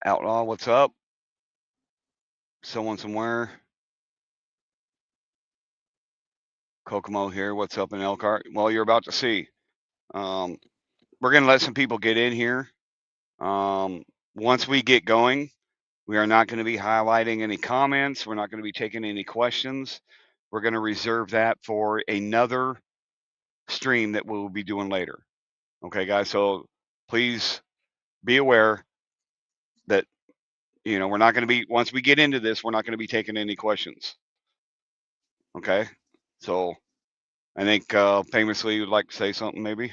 Outlaw, what's up? Someone somewhere. Kokomo here. What's up in Elkhart? Well, you're about to see. We're going to let some people get in here. Once we get going, we are not going to be highlighting any comments. We're not going to be taking any questions. We're going to reserve that for another stream that we'll be doing later. Okay, guys? So please be aware that, we're not going to be, once we get into this, we're not going to be taking any questions. Okay? So I think famously you'd like to say something maybe.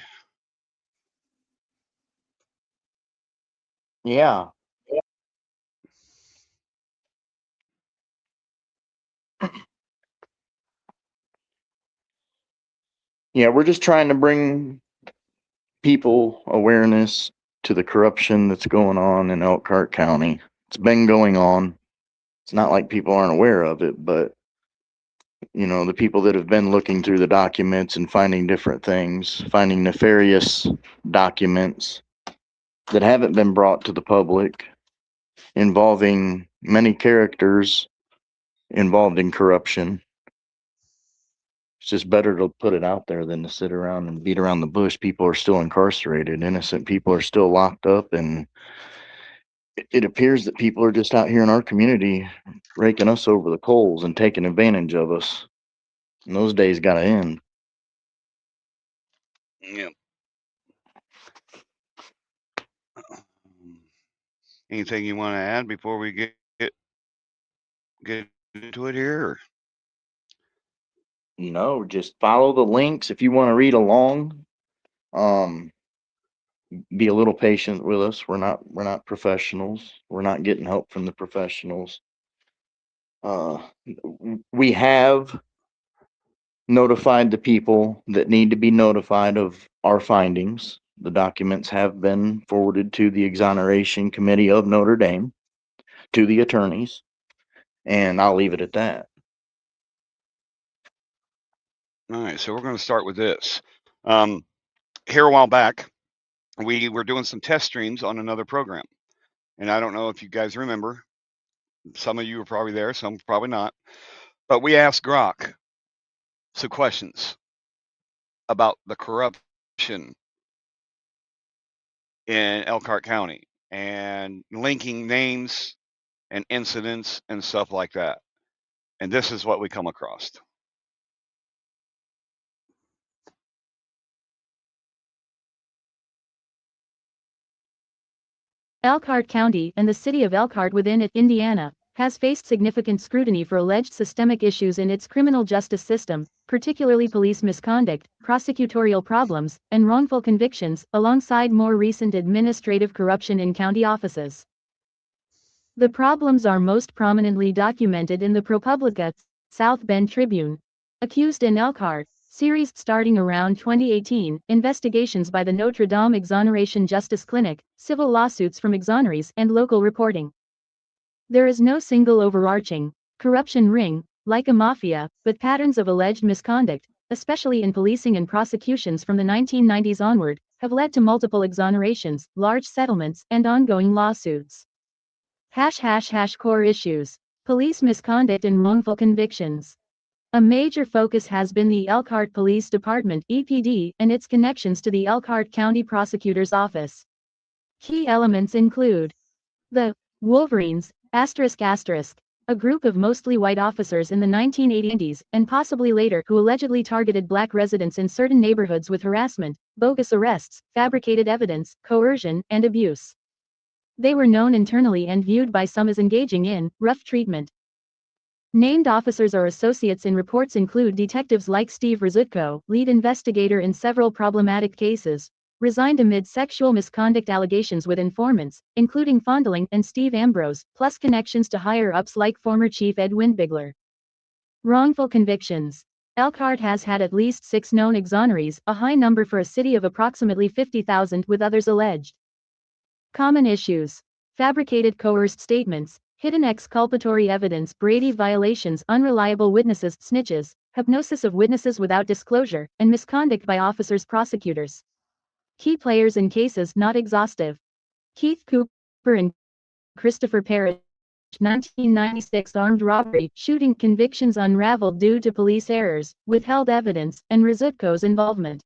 Yeah. Yeah, we're just trying to bring people awareness to the corruption that's going on in Elkhart County. It's been going on. It's not like people aren't aware of it, but the people that have been looking through the documents and finding different things, finding nefarious documents that haven't been brought to the public involving many characters involved in corruption. It's just better to put it out there than to sit around and beat around the bush. People are still incarcerated. Innocent people are still locked up. And it appears that people are just out here in our community raking us over the coals and taking advantage of us. And those days got to end. Yeah. Anything you want to add before we get into it here? No, just follow the links if you want to read along. Be a little patient with us. We're not professionals. We're not getting help from the professionals. We have notified the people that need to be notified of our findings. The documents have been forwarded to the Exoneration Committee of Notre Dame, to the attorneys, and I'll leave it at that. All right, so we're going to start with this. Here a while back, we were doing some test streams on another program. And I don't know if you guys remember. Some of you were probably there, some probably not. But we asked Grok some questions about the corruption in Elkhart County and linking names and incidents and stuff like that. And this is what we come across. Elkhart County and the city of Elkhart within it, Indiana, has faced significant scrutiny for alleged systemic issues in its criminal justice system, particularly police misconduct, prosecutorial problems, and wrongful convictions, alongside more recent administrative corruption in county offices. The problems are most prominently documented in the ProPublica, South Bend Tribune, Accused in Elkhart series starting around 2018, investigations by the Notre Dame Exoneration Justice Clinic, civil lawsuits from exonerees, and local reporting. There is no single overarching corruption ring, like a mafia, but patterns of alleged misconduct, especially in policing and prosecutions from the 1990s onward, have led to multiple exonerations, large settlements, and ongoing lawsuits. Core issues. Police misconduct and wrongful convictions. A major focus has been the Elkhart Police Department (EPD) and its connections to the Elkhart County Prosecutor's Office. Key elements include the Wolverines, a group of mostly white officers in the 1980s and possibly later who allegedly targeted black residents in certain neighborhoods with harassment, bogus arrests, fabricated evidence, coercion, and abuse. They were known internally and viewed by some as engaging in rough treatment. Named officers or associates in reports include detectives like Steve Rizutko, lead investigator in several problematic cases, resigned amid sexual misconduct allegations with informants, including fondling, and Steve Ambrose, plus connections to higher-ups like former Chief Ed Windbigler. Wrongful convictions. Elkhart has had at least 6 known exonerees, a high number for a city of approximately 50,000 with others alleged. Common issues. Fabricated coerced statements, hidden exculpatory evidence, Brady violations, unreliable witnesses, snitches, hypnosis of witnesses without disclosure, and misconduct by officers, prosecutors. Key players in cases not exhaustive. Keith Cooper and Christopher Parrish, 1996 armed robbery shooting convictions unraveled due to police errors, withheld evidence, and Rizutko's involvement.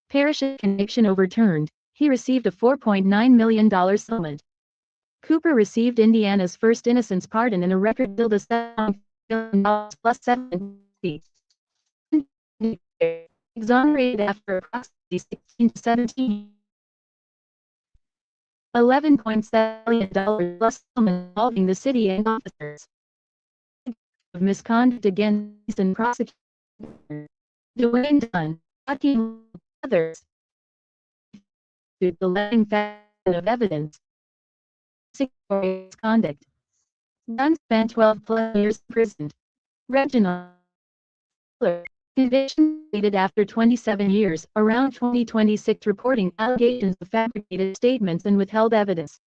Parrish's conviction overturned. He received a $4.9 million settlement. Cooper received Indiana's first innocence pardon and a record deal to $7 million plus settlement fees. Exonerated after approximately 16 to 17. $11.7 million plus settlement involving the city and officers. Of misconduct against and prosecutor Dwayne Dunn, Joaquin others. The letting of evidence. Misconduct. Dunn spent 12 plus years imprisoned. Reginald conviction dated after 27 years, around 2026, reporting allegations of fabricated statements and withheld evidence.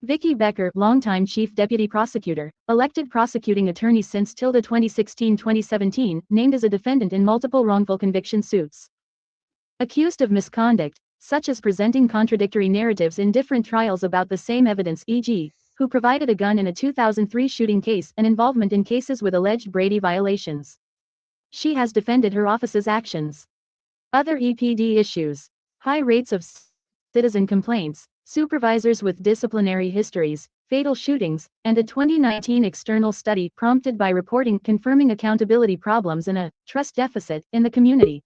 Vicki Becker, longtime chief deputy prosecutor, elected prosecuting attorney since 2016-2017, named as a defendant in multiple wrongful conviction suits. Accused of misconduct, such as presenting contradictory narratives in different trials about the same evidence, e.g., who provided a gun in a 2003 shooting case and involvement in cases with alleged Brady violations. She has defended her office's actions. Other EPD issues: high rates of citizen complaints, supervisors with disciplinary histories, fatal shootings, and a 2019 external study prompted by reporting confirming accountability problems and a trust deficit in the community.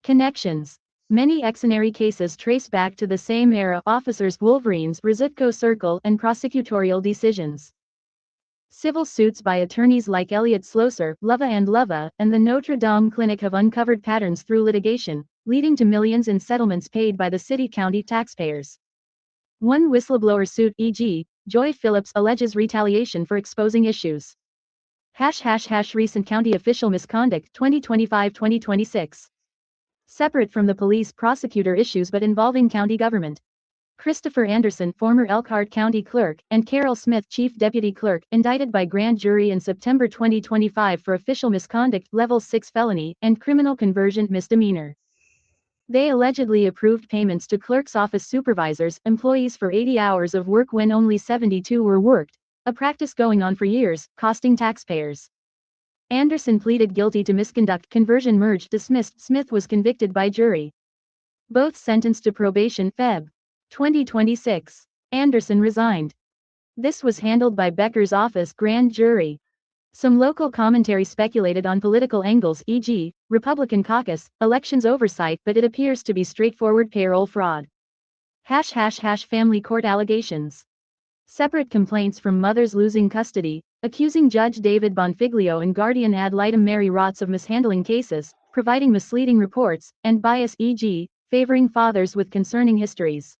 Connections: many exonary cases trace back to the same era: officers Wolverines, Rizutko Circle, and prosecutorial decisions. Civil suits by attorneys like Elliot Sloser, Lova, and the Notre Dame Clinic have uncovered patterns through litigation, leading to millions in settlements paid by the city-county taxpayers. One whistleblower suit, e.g., Joy Phillips, alleges retaliation for exposing issues. ## recent county official misconduct 2025-2026. Separate from the police prosecutor issues but involving county government. Christopher Anderson, former Elkhart County Clerk, and Carol Smith, Chief Deputy Clerk, indicted by grand jury in September 2025 for official misconduct, level 6 felony, and criminal conversion misdemeanor. They allegedly approved payments to clerk's office supervisors, employees for 80 hours of work when only 72 were worked, a practice going on for years, costing taxpayers. Anderson pleaded guilty to misconduct, conversion merge dismissed. Smith was convicted by jury. Both sentenced to probation. Feb. 2026. Anderson resigned. This was handled by Becker's office grand jury. Some local commentary speculated on political angles, e.g., Republican caucus, elections oversight, but it appears to be straightforward payroll fraud. ## family court allegations. Separate complaints from mothers losing custody, accusing Judge David Bonfiglio and guardian ad litem Mary Rotz of mishandling cases, providing misleading reports, and bias, e.g., favoring fathers with concerning histories.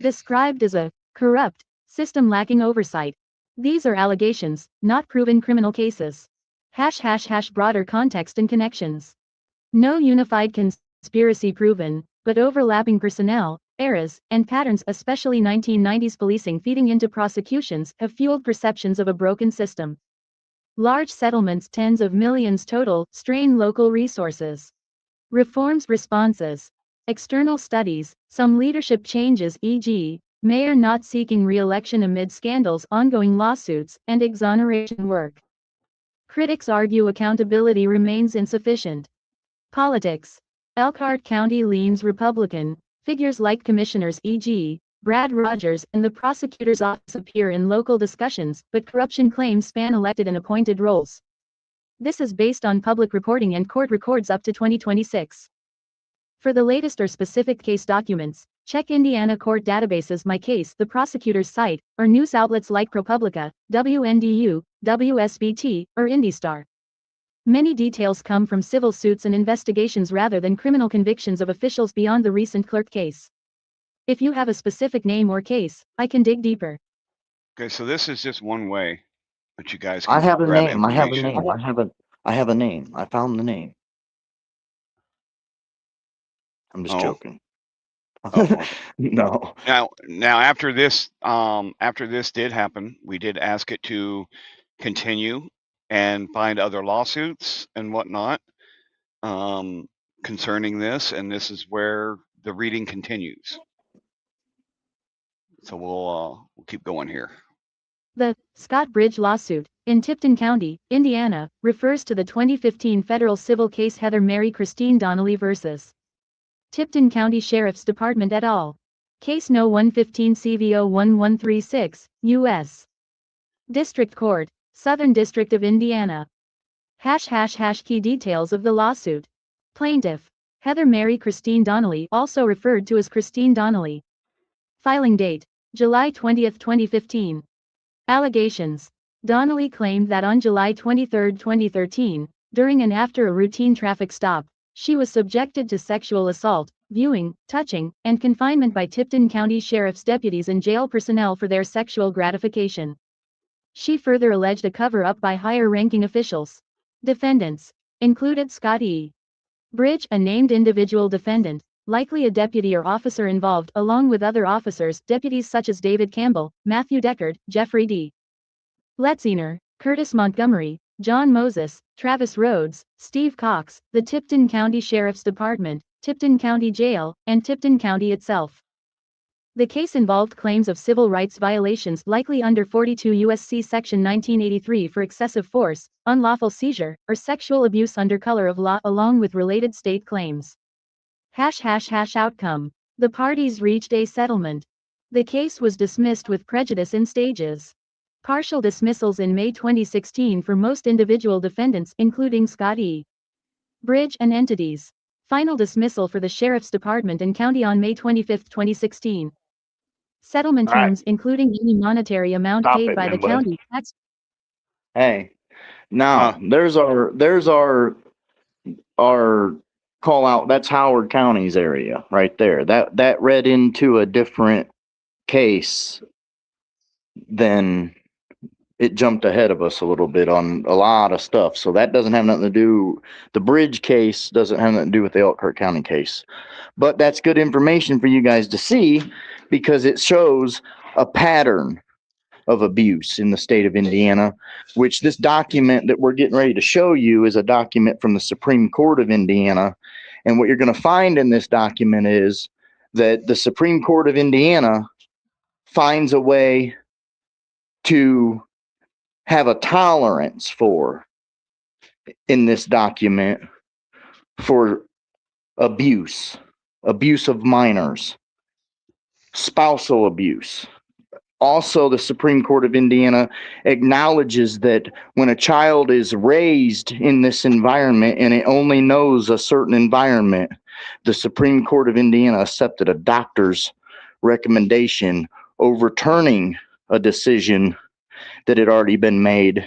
Described as a corrupt system lacking oversight. These are allegations, not proven criminal cases. ## broader context and connections. No unified conspiracy proven, but overlapping personnel, eras, and patterns, especially 1990s policing feeding into prosecutions, have fueled perceptions of a broken system. Large settlements, tens of millions total, strain local resources. Reforms responses. External studies, some leadership changes, e.g., mayor not seeking re-election amid scandals, ongoing lawsuits, and exoneration work. Critics argue accountability remains insufficient. Politics. Elkhart County leans Republican. Figures like commissioners, e.g., Brad Rogers, and the prosecutor's office appear in local discussions, but corruption claims span elected and appointed roles. This is based on public reporting and court records up to 2026. For the latest or specific case documents, check Indiana court databases, My Case, the prosecutor's site, or news outlets like ProPublica, WNDU, WSBT, or IndyStar. Many details come from civil suits and investigations rather than criminal convictions of officials beyond the recent clerk case. If you have a specific name or case, I can dig deeper. Okay, so this is just one way that you guys I can have a grab name. I have a information. name. I have a name. I found the name. I'm just Oh, joking. okay. No. Now after this did happen, we did ask it to continue and find other lawsuits and whatnot concerning this, and this is where the reading continues. So we'll keep going here. The Scott Bridge lawsuit, in Tipton County, Indiana, refers to the 2015 federal civil case Heather Mary Christine Donnelly vs. Tipton County Sheriff's Department et al. Case No. 115 CVO 1136, U.S. District Court, Southern District of Indiana. ### Key details of the lawsuit. Plaintiff, Heather Mary Christine Donnelly, also referred to as Christine Donnelly. Filing date, July 20, 2015. Allegations. Donnelly claimed that on July 23, 2013, during and after a routine traffic stop, she was subjected to sexual assault, viewing, touching, and confinement by Tipton County Sheriff's deputies and jail personnel for their sexual gratification. She further alleged a cover-up by higher-ranking officials. Defendants included Scott E. Bridge, a named individual defendant, likely a deputy or officer involved, along with other officers, deputies such as David Campbell, Matthew Deckard, Jeffrey D. Letziner, Curtis Montgomery, John Moses, Travis Rhodes, Steve Cox, the Tipton County Sheriff's Department, Tipton County Jail, and Tipton County itself. The case involved claims of civil rights violations likely under 42 U.S.C. Section 1983 for excessive force, unlawful seizure, or sexual abuse under color of law, along with related state claims. ### Outcome. The parties reached a settlement. The case was dismissed with prejudice in stages. Partial dismissals in May 2016 for most individual defendants, including Scott E. Bridge and entities. Final dismissal for the Sheriff's Department and County on May 25, 2016. Settlement All right, terms including any monetary amount stop paid it by the then, bud. county. That's Hey, now there's our call out. That's Howard County's area right there. That read into a different case, then it jumped ahead of us a little bit on a lot of stuff. So that doesn't have nothing to do. The Bridge case doesn't have nothing to do with the Elkhart County case. But that's good information for you guys to see, because it shows a pattern of abuse in the state of Indiana, which this document that we're getting ready to show you is a document from the Supreme Court of Indiana. And what you're going to find in this document is that the Supreme Court of Indiana finds a way to have a tolerance for, in this document, for abuse of minors, spousal abuse. Also, the Supreme Court of Indiana acknowledges that when a child is raised in this environment and it only knows a certain environment, the Supreme Court of Indiana accepted a doctor's recommendation overturning a decision that had already been made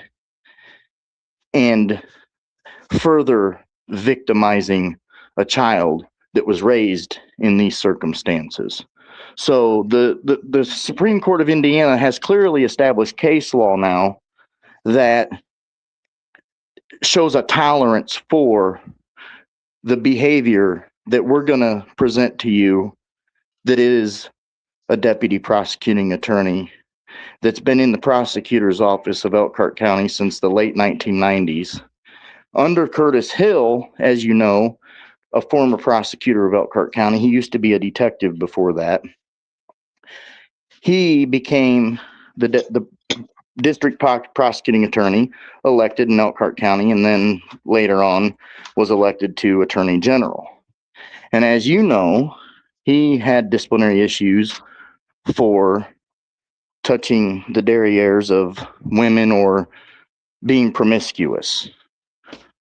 and further victimizing a child that was raised in these circumstances. So the Supreme Court of Indiana has clearly established case law now that shows a tolerance for the behavior that we're going to present to you, that is a deputy prosecuting attorney that's been in the prosecutor's office of Elkhart County since the late 1990s. Under Curtis Hill, as you know, a former prosecutor of Elkhart County, he used to be a detective before that. He became the district prosecuting attorney elected in Elkhart County, and then later on was elected to attorney general. And as you know, he had disciplinary issues for touching the derrieres of women or being promiscuous.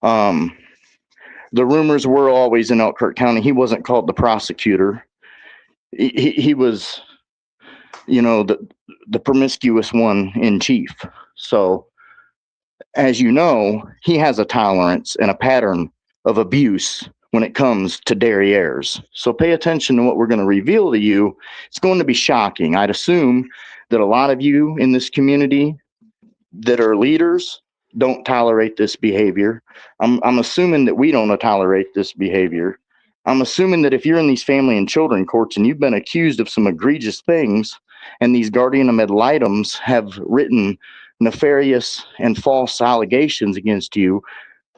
The rumors were always in Elkhart County, he wasn't called the prosecutor. He was, the promiscuous one in chief. So, as you know, he has a tolerance and a pattern of abuse when it comes to derrieres. So pay attention to what we're going to reveal to you. It's going to be shocking. I'd assume that a lot of you in this community that are leaders don't tolerate this behavior. I'm assuming that we don't tolerate this behavior. I'm assuming that if you're in these family and children courts and you've been accused of some egregious things, and these guardian ad litems have written nefarious and false allegations against you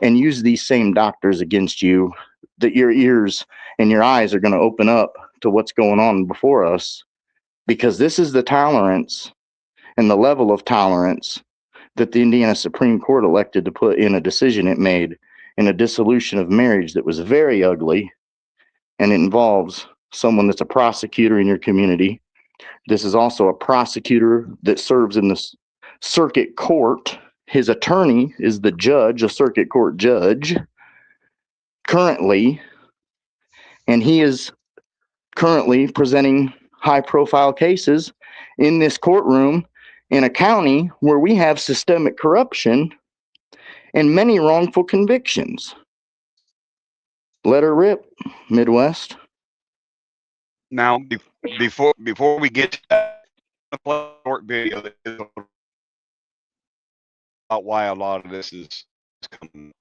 and use these same doctors against you, that your ears and your eyes are going to open up to what's going on before us, because this is the tolerance and the level of tolerance that the Indiana Supreme Court elected to put in a decision it made in a dissolution of marriage that was very ugly, and it involves someone that's a prosecutor in your community. This is also a prosecutor that serves in the circuit court. His attorney is the judge, a circuit court judge, currently, and he is currently presenting high-profile cases in this courtroom in a county where we have systemic corruption and many wrongful convictions. Let her rip, Midwest. Now, before we get to that, I'm gonna play a short video that is about why a lot of this is coming.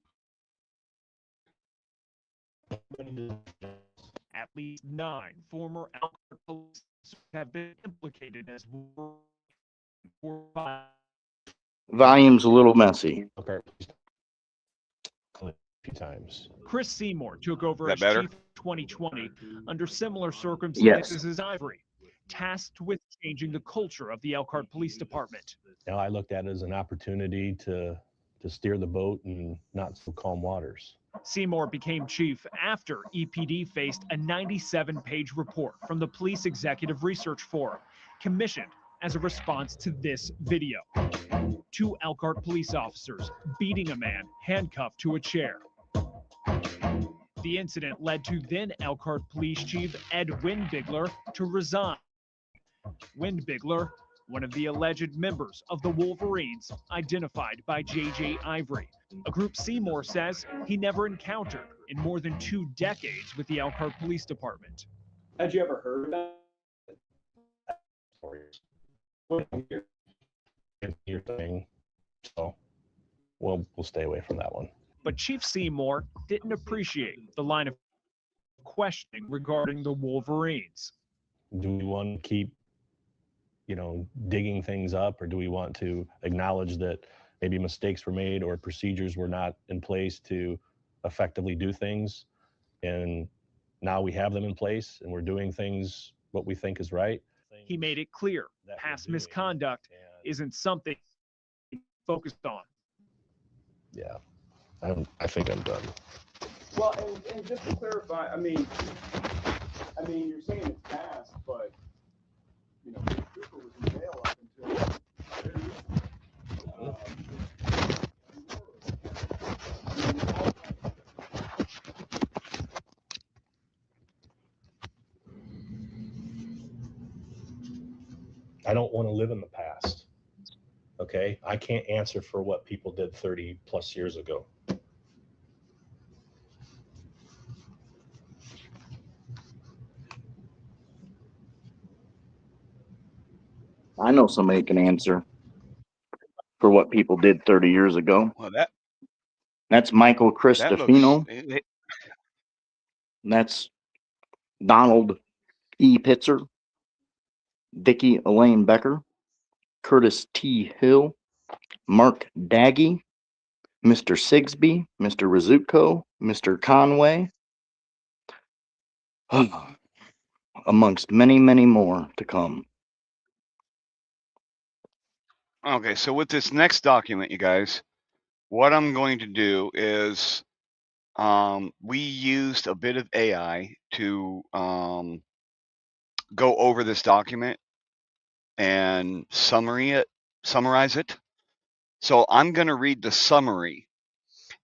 At least 9 former Elkhart police have been implicated as Volume's a little messy. A few times. Chris Seymour took over as better? chief in 2020 under similar circumstances as Ivory, tasked with changing the culture of the Elkhart Police Department. Now I looked at it as an opportunity to steer the boat in not so calm waters. Seymour became chief after EPD faced a 97-page report from the Police Executive Research Forum, commissioned as a response to this video. 2 Elkhart police officers beating a man handcuffed to a chair. The incident led to then Elkhart Police Chief Ed Windbigler to resign. Windbigler, one of the alleged members of the Wolverines, identified by J.J. Ivory, a group Seymour says he never encountered in more than 2 decades with the Elkhart Police Department. Had you ever heard about it? Your thing, so we'll stay away from that one. But Chief Seymour didn't appreciate the line of questioning regarding the Wolverines. Do we want to keep, digging things up, or do we want to acknowledge that maybe mistakes were made or procedures were not in place to effectively do things, and now we have them in place and we're doing things what we think is right? He made it clear past misconduct isn't something he focused on. Yeah, I think I'm done. Well, and just to clarify, I mean, you're saying it's past, but Cooper was in jail up until very I don't want to live in the past. Okay, I can't answer for what people did 30 plus years ago. I know somebody can answer for what people did 30 years ago. Well, That's Michael that Cristofino. looks. That's Donald E. Pitzer, Dickie Elaine Becker, Curtis T. Hill, Mark Daggy, Mr. Sigsby, Mr. Rizzuto, Mr. Conway, amongst many, many more to come. Okay, so with this next document, you guys, what I'm going to do is we used a bit of AI to go over this document and summarize it. So I'm going to read the summary,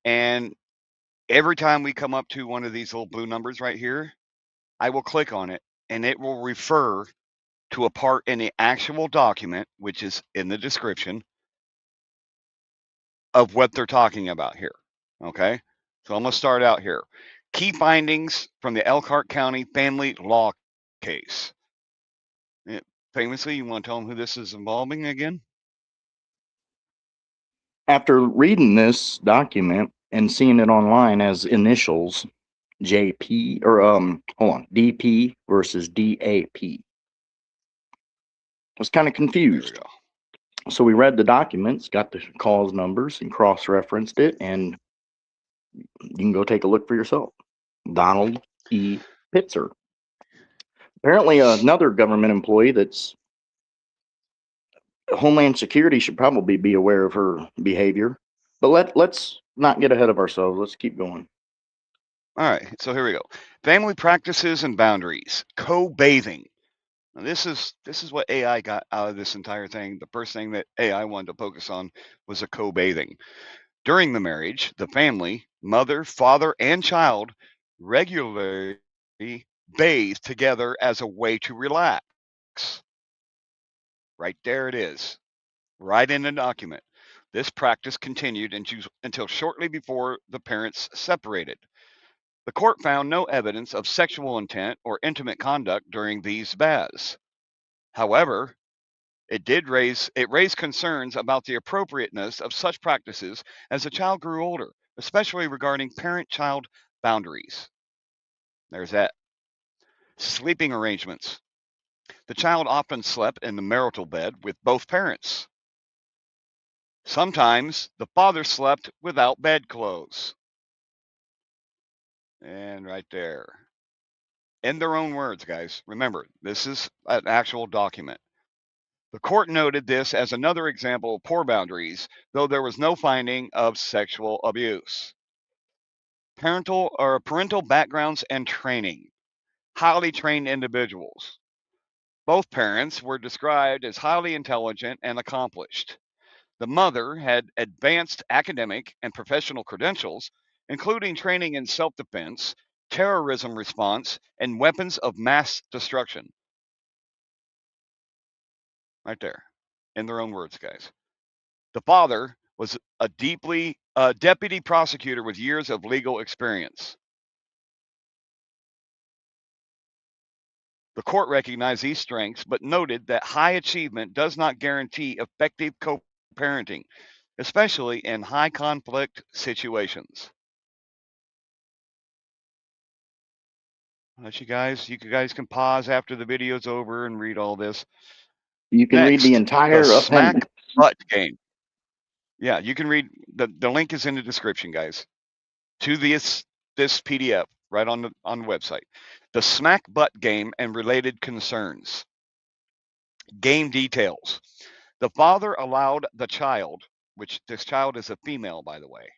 and every time we come up to one of these little blue numbers right here, I will click on it, and it will refer to a part in the actual document, which is in the description, of what they're talking about here. Okay, so I'm going to start out here. Key findings from the Elkhart County family law case. Famously, you want to tell them who this is involving again? After reading this document and seeing it online as initials, JP, or DP versus DAP, I was kind of There we confused. go. So we read the documents, got the cause numbers, and cross-referenced it, and you can go take a look for yourself. Donald E. Pitzer. Apparently another government employee that's Homeland Security should probably be aware of her behavior. But let's not get ahead of ourselves. Let's keep going. All right, so here we go. Family practices and boundaries. Co-bathing. Now this is what AI got out of this entire thing. The first thing that AI wanted to focus on was a co-bathing. During the marriage, the family, mother, father, and child regularly bathe together as a way to relax. Right there it is, right in the document. This practice continued until shortly before the parents separated. The court found no evidence of sexual intent or intimate conduct during these baths. However, it raised concerns about the appropriateness of such practices as the child grew older, especially regarding parent-child boundaries. There's that. Sleeping arrangements. The child often slept in the marital bed with both parents. Sometimes the father slept without bedclothes. And right there. In their own words, guys. Remember, this is an actual document. The court noted this as another example of poor boundaries, though there was no finding of sexual abuse. Parental backgrounds and training. Highly trained individuals. Both parents were described as highly intelligent and accomplished. The mother had advanced academic and professional credentials, including training in self defense, terrorism response, and weapons of mass destruction. Right there, in their own words, guys. The father was a deputy prosecutor with years of legal experience. The court recognized these strengths, but noted that high achievement does not guarantee effective co-parenting, especially in high conflict situations. You guys can pause after the video's over and read all this. You can read the Next, entire the smack appendix. butt game. Yeah, you can read the link is in the description, guys, to this PDF right on the website. The smack butt game and related concerns. Game details. The father allowed the child, which this child is a female, by the way.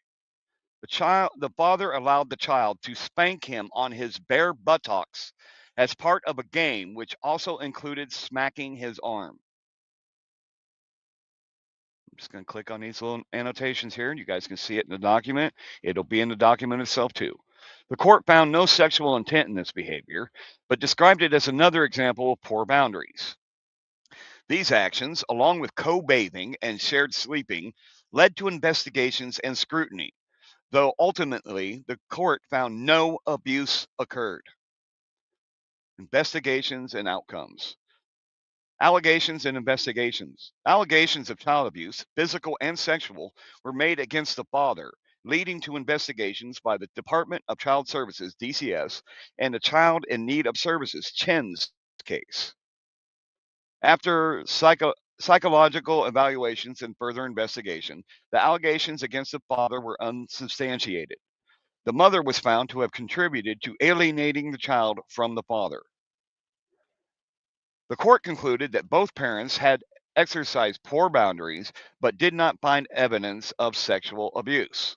The father allowed the child to spank him on his bare buttocks as part of a game which also included smacking his arm. I'm just going to click on these little annotations here, and you guys can see it in the document. It'll be in the document itself, too. The court found no sexual intent in this behavior, but described it as another example of poor boundaries. These actions, along with co-bathing and shared sleeping, led to investigations and scrutiny, though ultimately the court found no abuse occurred. Investigations and outcomes. Allegations and investigations. Allegations of child abuse, physical and sexual, were made against the father, leading to investigations by the Department of Child Services, DCS, and the Child in Need of Services, CHIN's case. After psychological evaluations and further investigation, the allegations against the father were unsubstantiated. The mother was found to have contributed to alienating the child from the father. The court concluded that both parents had exercised poor boundaries but did not find evidence of sexual abuse.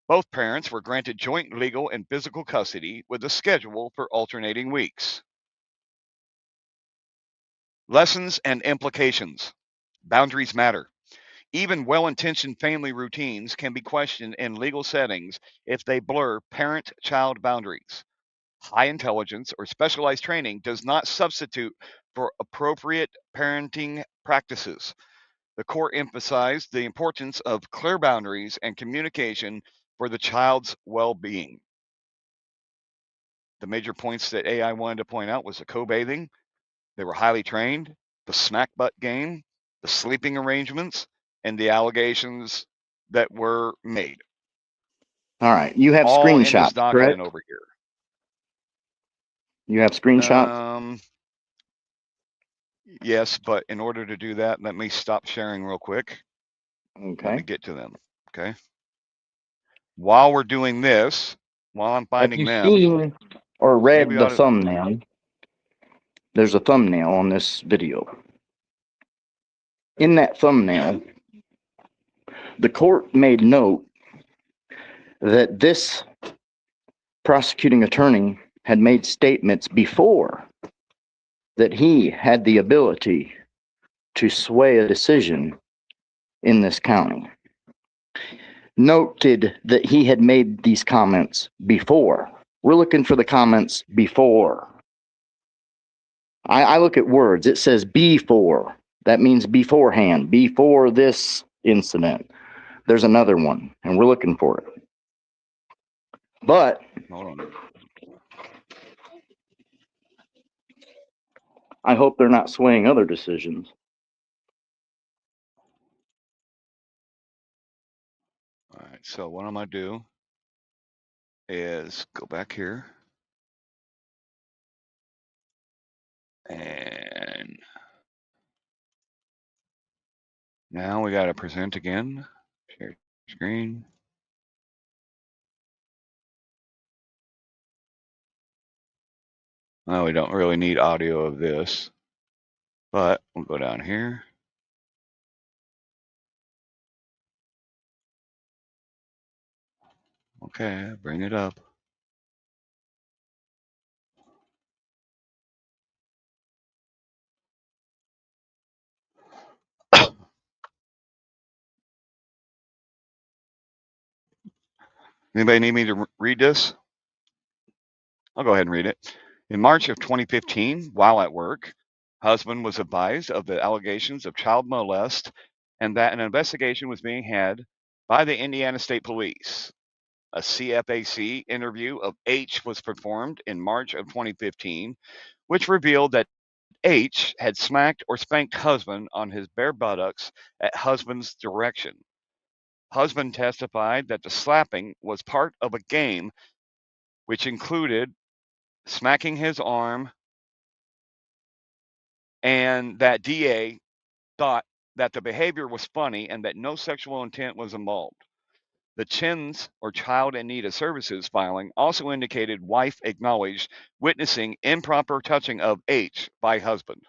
Both parents were granted joint legal and physical custody with a schedule for alternating weeks. Lessons and implications. Boundaries matter. Even well-intentioned family routines can be questioned in legal settings if they blur parent-child boundaries. High intelligence or specialized training does not substitute for appropriate parenting practices. The court emphasized the importance of clear boundaries and communication for the child's well-being. The major points that AI wanted to point out was the co-bathing. They were highly trained, the smack butt game, the sleeping arrangements, and the allegations that were made. All right. You have All in this screenshots, document correct? over here. You have screenshots? Yes, but in order to do that, let me stop sharing real quick. Let me Okay. get to them. Okay. While we're doing this, while I'm Have finding you them, seen or read maybe the ought to. thumbnail? There's a thumbnail on this video. in that thumbnail, the court made note that this prosecuting attorney had made statements before that he had the ability to sway a decision in this county. Noted that he had made these comments before. We're looking for the comments before. I look at words. It says before. That means beforehand, before this incident. There's another one, and we're looking for it. But Hold on. I hope they're not swaying other decisions. All right. So what I'm gonna do is go back here and now we got to present again. Share screen. Oh, we don't really need audio of this, but we'll go down here. Okay, bring it up. Anybody need me to read this? I'll go ahead and read it. In March of 2015, while at work, husband was advised of the allegations of child molest and that an investigation was being had by the Indiana State Police. A CFAC interview of H was performed in March of 2015, which revealed that H had smacked or spanked husband on his bare buttocks at husband's direction. Husband testified that the slapping was part of a game which included smacking his arm, and that DA thought that the behavior was funny and that no sexual intent was involved. The CHINS, or Child in Need of Services filing, also indicated wife acknowledged witnessing improper touching of H by husband.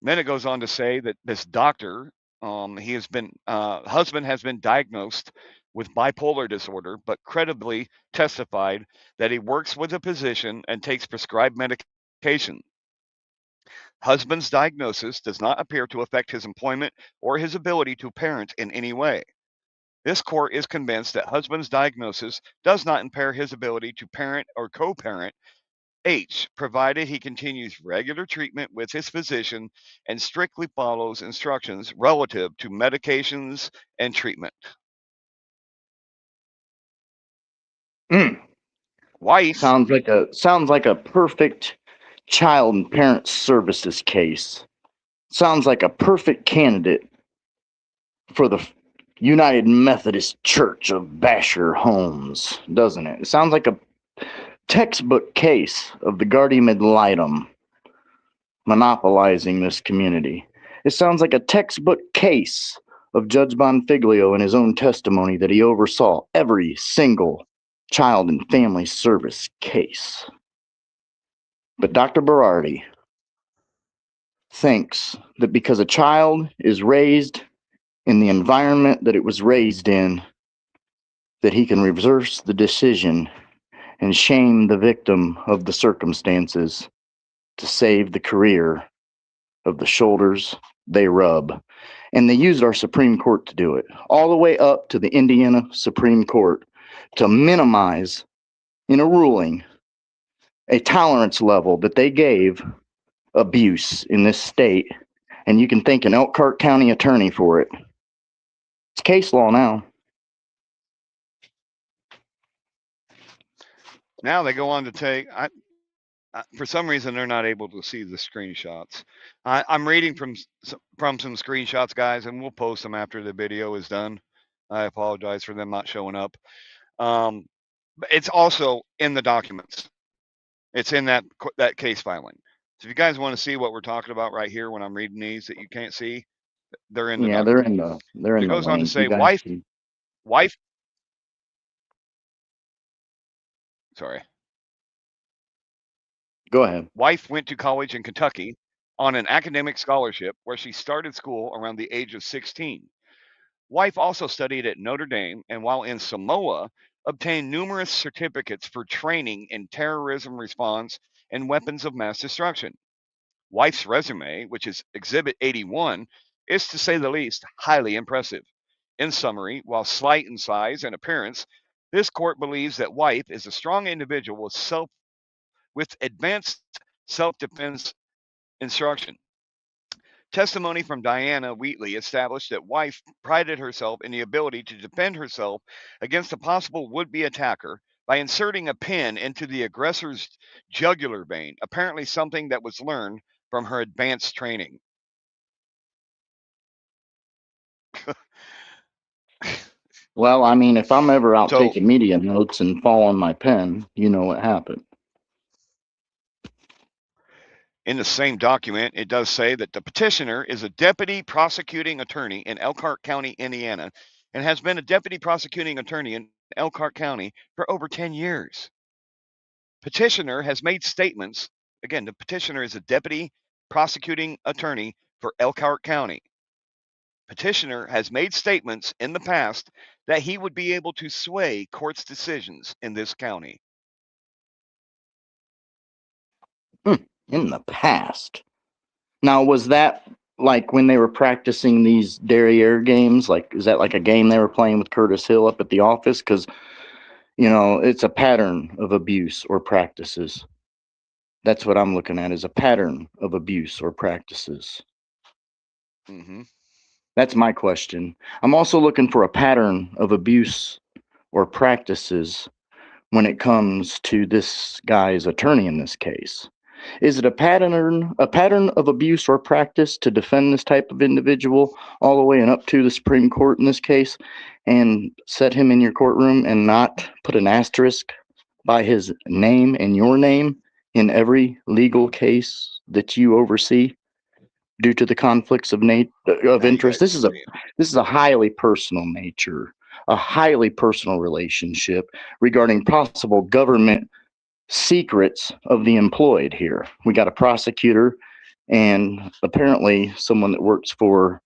Then it goes on to say that this doctor, husband has been diagnosed with bipolar disorder, but credibly testified that he works with a physician and takes prescribed medication. Husband's diagnosis does not appear to affect his employment or his ability to parent in any way. This court is convinced that husband's diagnosis does not impair his ability to parent or co-parent H, provided he continues regular treatment with his physician and strictly follows instructions relative to medications and treatment. Wife. Sounds like a perfect child and parent services case. Sounds like a perfect candidate for the United Methodist Church of Basher Homes, doesn't it? It sounds like a textbook case of the guardian ad litem monopolizing this community. It sounds like a textbook case of Judge Bonfiglio in his own testimony that he oversaw every single child and family service case. But Dr. Berardi thinks that because a child is raised in the environment that it was raised in, that he can reverse the decision and shame the victim of the circumstances to save the career of the shoulders they rub. And they used our Supreme Court to do it, all the way up to the Indiana Supreme Court, to minimize in a ruling a tolerance level that they gave abuse in this state. And you can thank an Elkhart County attorney for it. It's case law now. Now they go on to take. For some reason, they're not able to see the screenshots. I'm reading from some screenshots, guys, and we'll post them after the video is done. I apologize for them not showing up. But it's also in the documents. It's in that case filing. So if you guys want to see what we're talking about right here when I'm reading these that you can't see, they're in the document. They're in It the goes on to link. say wife. Sorry. Go ahead. Wife went to college in Kentucky on an academic scholarship where she started school around the age of 16. Wife also studied at Notre Dame and while in Samoa, obtained numerous certificates for training in terrorism response and weapons of mass destruction. Wife's resume, which is Exhibit 81, is to say the least highly impressive. In summary, while slight in size and appearance, this court believes that Wife is a strong individual with advanced self-defense instruction. Testimony from Diana Wheatley established that Wife prided herself in the ability to defend herself against a possible would be attacker by inserting a pin into the aggressor's jugular vein, apparently something that was learned from her advanced training. Well, I mean, if I'm ever out So, taking media notes and fall on my pen, you know what happened. in the same document, it does say that the petitioner is a deputy prosecuting attorney in Elkhart County, Indiana, and has been a deputy prosecuting attorney in Elkhart County for over 10 years. Petitioner has made statements. Again, the petitioner is a deputy prosecuting attorney for Elkhart County. Petitioner has made statements in the past that he would be able to sway court's decisions in this county. In the past. Now, was that like when they were practicing these derriere games? Like, is that like a game they were playing with Curtis Hill up at the office? Because, you know, it's a pattern of abuse or practices. That's what I'm looking at, is a pattern of abuse or practices. Mm-hmm. That's my question. I'm also looking for a pattern of abuse or practices when it comes to this guy's attorney in this case. Is it a pattern of abuse or practice to defend this type of individual all the way and up to the Supreme Court in this case and set him in your courtroom and not put an asterisk by his name and your name in every legal case that you oversee due to the conflicts of Now you interest? guys are saying. This is a highly personal nature, a highly personal relationship regarding possible government secrets of the employed here. We got a prosecutor and apparently someone that works for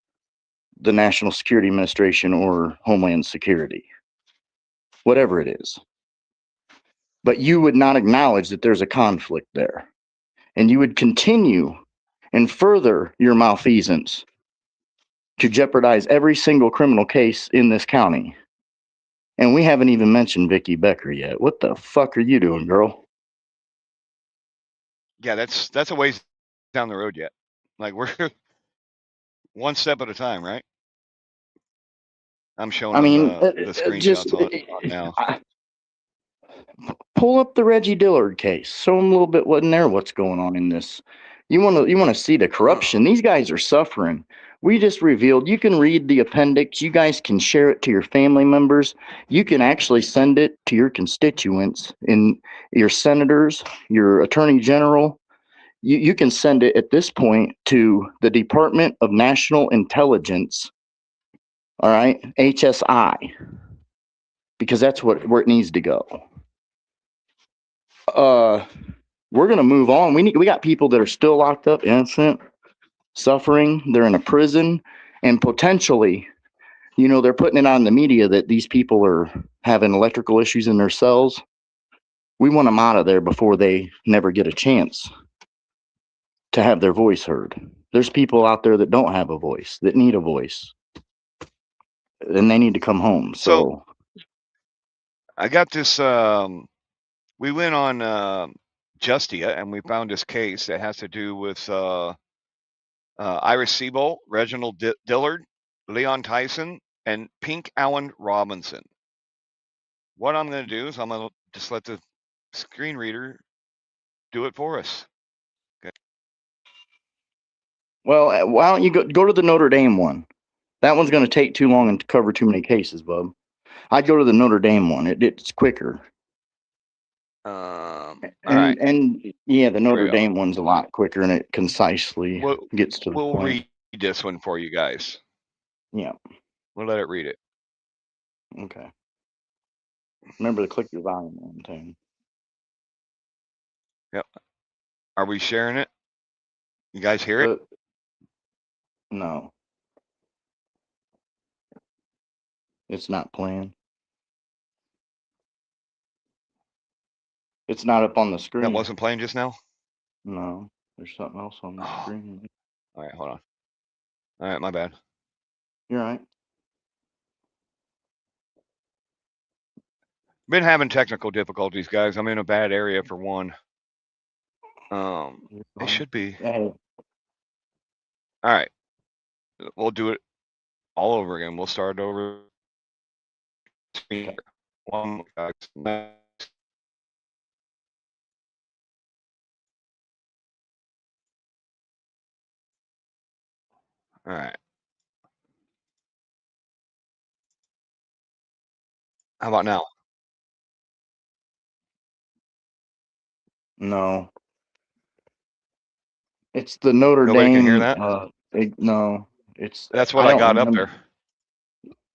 the National Security Administration or Homeland Security, whatever it is. But you would not acknowledge that there's a conflict there. And you would continue and further your malfeasance to jeopardize every single criminal case in this county. And we haven't even mentioned Vicky Becker yet. What the fuck are you doing, girl? Yeah, that's a ways down the road yet. Like we're one step at a time, right? I'm showing I them mean, the just screenshots on now. pull up the Reggie Dillard case. Show them a little bit what in there, what's going on in this. You want to see the corruption. These guys are suffering. We just revealed. You can read the appendix. You guys can share it to your family members. You can actually send it to your constituents, in your senators, your attorney general. You can send it at this point to the Department of National Intelligence. All right, HSI, because that's where it needs to go. We're gonna move on. We got people that are still locked up, innocent, suffering. They're in a prison, and potentially, you know, they're putting it on the media that these people are having electrical issues in their cells. We want them out of there before they never get a chance to have their voice heard. There's people out there that don't have a voice, that need a voice, and they need to come home. So So I got this. We went on Justia and we found this case that has to do with Iris Sebold, Reginald Dillard, Leon Tyson, and Pink Allen Robinson. What I'm going to do is I'm going to just let the screen reader do it for us. Okay. well, why don't you go to the Notre Dame one? That one's going to take too long and cover too many cases, bub. I'd go to the Notre Dame one. It's quicker. All right. And yeah, the Notre we go. Dame one's a lot quicker and it concisely gets to the We'll point. read this one for you guys. Yeah. We'll let it read it. Okay. Remember to click your volume on thing. Yep. Are we sharing it? You guys hear it? No. It's not playing. It's not up on the screen. That wasn't playing just now? No, there's something else on the Oh. screen. All right, hold on. All right, my bad. You're right. Been having technical difficulties, guys. I'm in a bad area for one. It should be. Hey, All right. We'll do it all over again. We'll start over. One more, guys. All right. How about now? no. It's the Notre Nobody Dame. can hear that? No, it's. That's what I don't got up remember.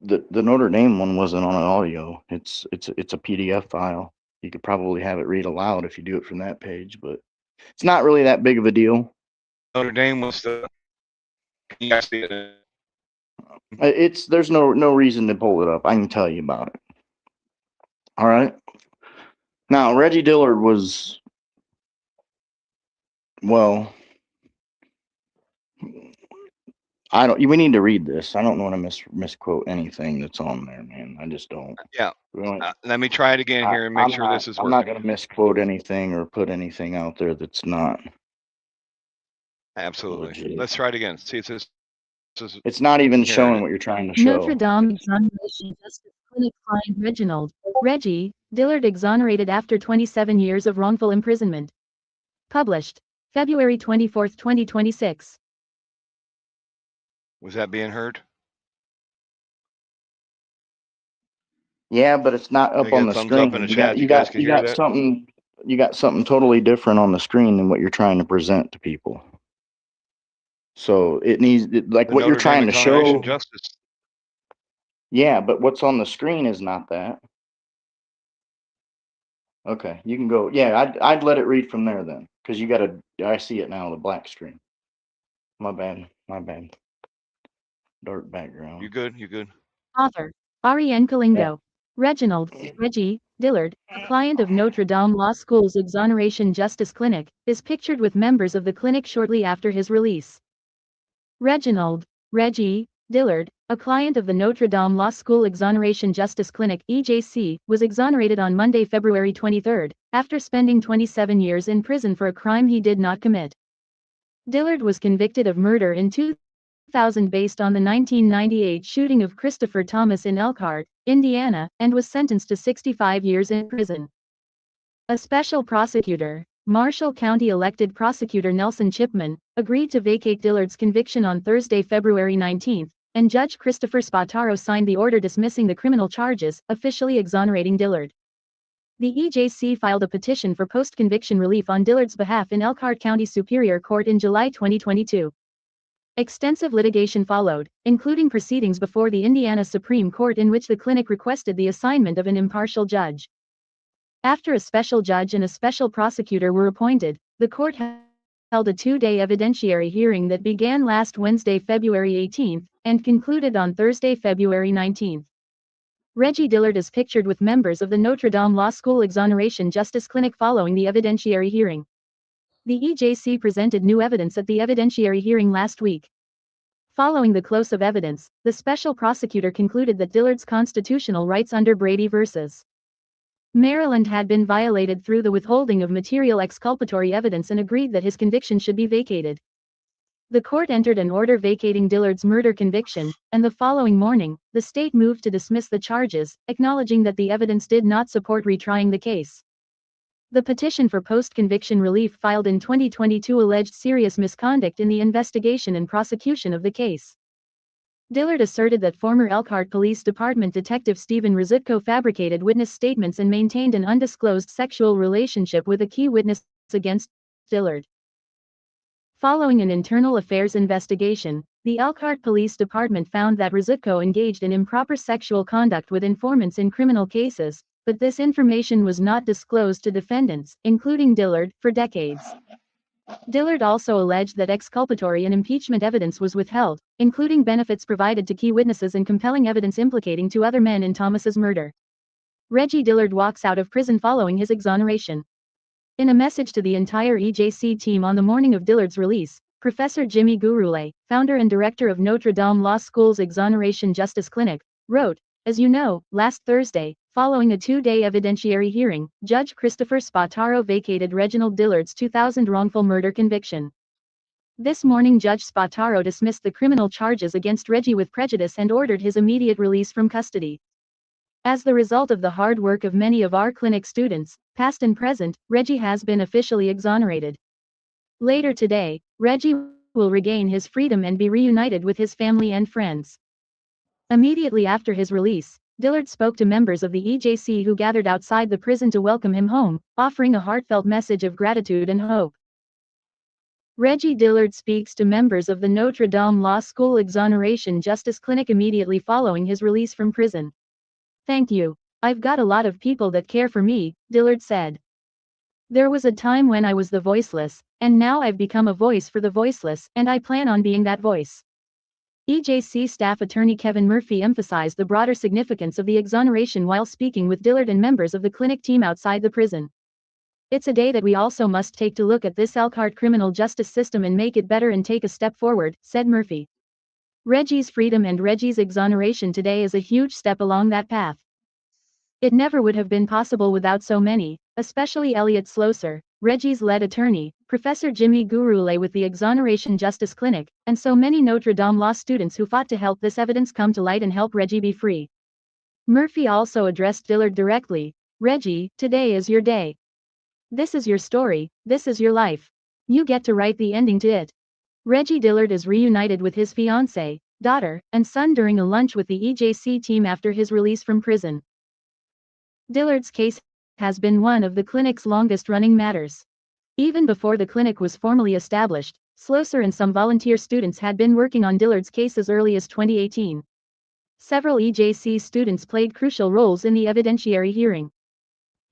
there. The Notre Dame one wasn't on an audio. It's a PDF file. You could probably have it read aloud if you do it from that page, but it's not really that big of a deal. Notre Dame was the. Can you guys see it? There's no reason to pull it up. I can tell you about it. All right. Now Reggie Dillard was, well, we need to read this. I don't want to misquote anything that's on there, man. I just don't. Yeah. Let me try it again here and make sure this is working. I'm not going to misquote anything or put anything out there that's not. Absolutely. Legit. Let's try it again. See if this is. It's not even showing what you're trying to show. Notre Dame Exoneration Justice Clinic client Reggie Dillard exonerated after 27 years of wrongful imprisonment. Published February 24, 2026. Was that being heard? Yeah, but it's not up on the screen. Up in the chat. You guys can hear that? You got something totally different on the screen than what you're trying to present to people. So it needs, like, what you're trying to show. Justice. Yeah, but what's on the screen is not that. Okay, you can go. Yeah, I'd let it read from there then, because you got to. I see it now, the black screen. My bad. Dark background. You good? You good? Author Ariane Kalingo. Reggie Dillard, a client of Notre Dame Law School's Exoneration Justice Clinic, is pictured with members of the clinic shortly after his release. Reggie Dillard, a client of the Notre Dame Law School Exoneration Justice Clinic (EJC), was exonerated on Monday, February 23, after spending 27 years in prison for a crime he did not commit. Dillard was convicted of murder in 2000 based on the 1998 shooting of Christopher Thomas in Elkhart, Indiana, and was sentenced to 65 years in prison. A special prosecutor, Marshall County elected prosecutor Nelson Chipman, agreed to vacate Dillard's conviction on Thursday, February 19, and Judge Christopher Spataro signed the order dismissing the criminal charges, officially exonerating Dillard. The EJC filed a petition for post-conviction relief on Dillard's behalf in Elkhart County Superior Court in July 2022. Extensive litigation followed, including proceedings before the Indiana Supreme Court in which the clinic requested the assignment of an impartial judge. After a special judge and a special prosecutor were appointed, the court held a two-day evidentiary hearing that began last Wednesday, February 18, and concluded on Thursday, February 19. Reggie Dillard is pictured with members of the Notre Dame Law School Exoneration Justice Clinic following the evidentiary hearing. The EJC presented new evidence at the evidentiary hearing last week. Following the close of evidence, the special prosecutor concluded that Dillard's constitutional rights under Brady v. Maryland had been violated through the withholding of material exculpatory evidence and agreed that his conviction should be vacated. The court entered an order vacating Dillard's murder conviction, and the following morning, the state moved to dismiss the charges, acknowledging that the evidence did not support retrying the case. The petition for post-conviction relief filed in 2022 alleged serious misconduct in the investigation and prosecution of the case. Dillard asserted that former Elkhart Police Department Detective Stephen Rizutko fabricated witness statements and maintained an undisclosed sexual relationship with a key witness against Dillard. Following an internal affairs investigation, the Elkhart Police Department found that Rizutko engaged in improper sexual conduct with informants in criminal cases, but this information was not disclosed to defendants, including Dillard, for decades. Dillard also alleged that exculpatory and impeachment evidence was withheld, including benefits provided to key witnesses and compelling evidence implicating two other men in Thomas's murder. Reggie Dillard walks out of prison following his exoneration. In a message to the entire EJC team on the morning of Dillard's release, Professor Jimmy Gurule, founder and director of Notre Dame Law School's Exoneration Justice Clinic, wrote, "As you know, last Thursday, following a two-day evidentiary hearing, Judge Christopher Spataro vacated Reginald Dillard's 2000 wrongful murder conviction. This morning Judge Spataro dismissed the criminal charges against Reggie with prejudice and ordered his immediate release from custody. As the result of the hard work of many of our clinic students, past and present, Reggie has been officially exonerated. Later today, Reggie will regain his freedom and be reunited with his family and friends." Immediately after his release, Dillard spoke to members of the EJC who gathered outside the prison to welcome him home, offering a heartfelt message of gratitude and hope. Reggie Dillard speaks to members of the Notre Dame Law School Exoneration Justice Clinic immediately following his release from prison. "Thank you. I've got a lot of people that care for me," Dillard said. "There was a time when I was the voiceless, and now I've become a voice for the voiceless, and I plan on being that voice." EJC staff attorney Kevin Murphy emphasized the broader significance of the exoneration while speaking with Dillard and members of the clinic team outside the prison. "It's a day that we also must take to look at this Elkhart criminal justice system and make it better and take a step forward," said Murphy. Reggie's freedom and Reggie's exoneration today is a huge step along that path. It never would have been possible without so many, especially Elliot Sloser, Reggie's lead attorney, Professor Jimmy Gurule with the Exoneration Justice Clinic, and so many Notre Dame law students who fought to help this evidence come to light and help Reggie be free. Murphy also addressed Dillard directly. "Reggie, today is your day. This is your story, this is your life. You get to write the ending to it." Reggie Dillard is reunited with his fiancée, daughter, and son during a lunch with the EJC team after his release from prison. Dillard's case has been one of the clinic's longest-running matters. Even before the clinic was formally established, Sloser and some volunteer students had been working on Dillard's case as early as 2018. Several EJC students played crucial roles in the evidentiary hearing.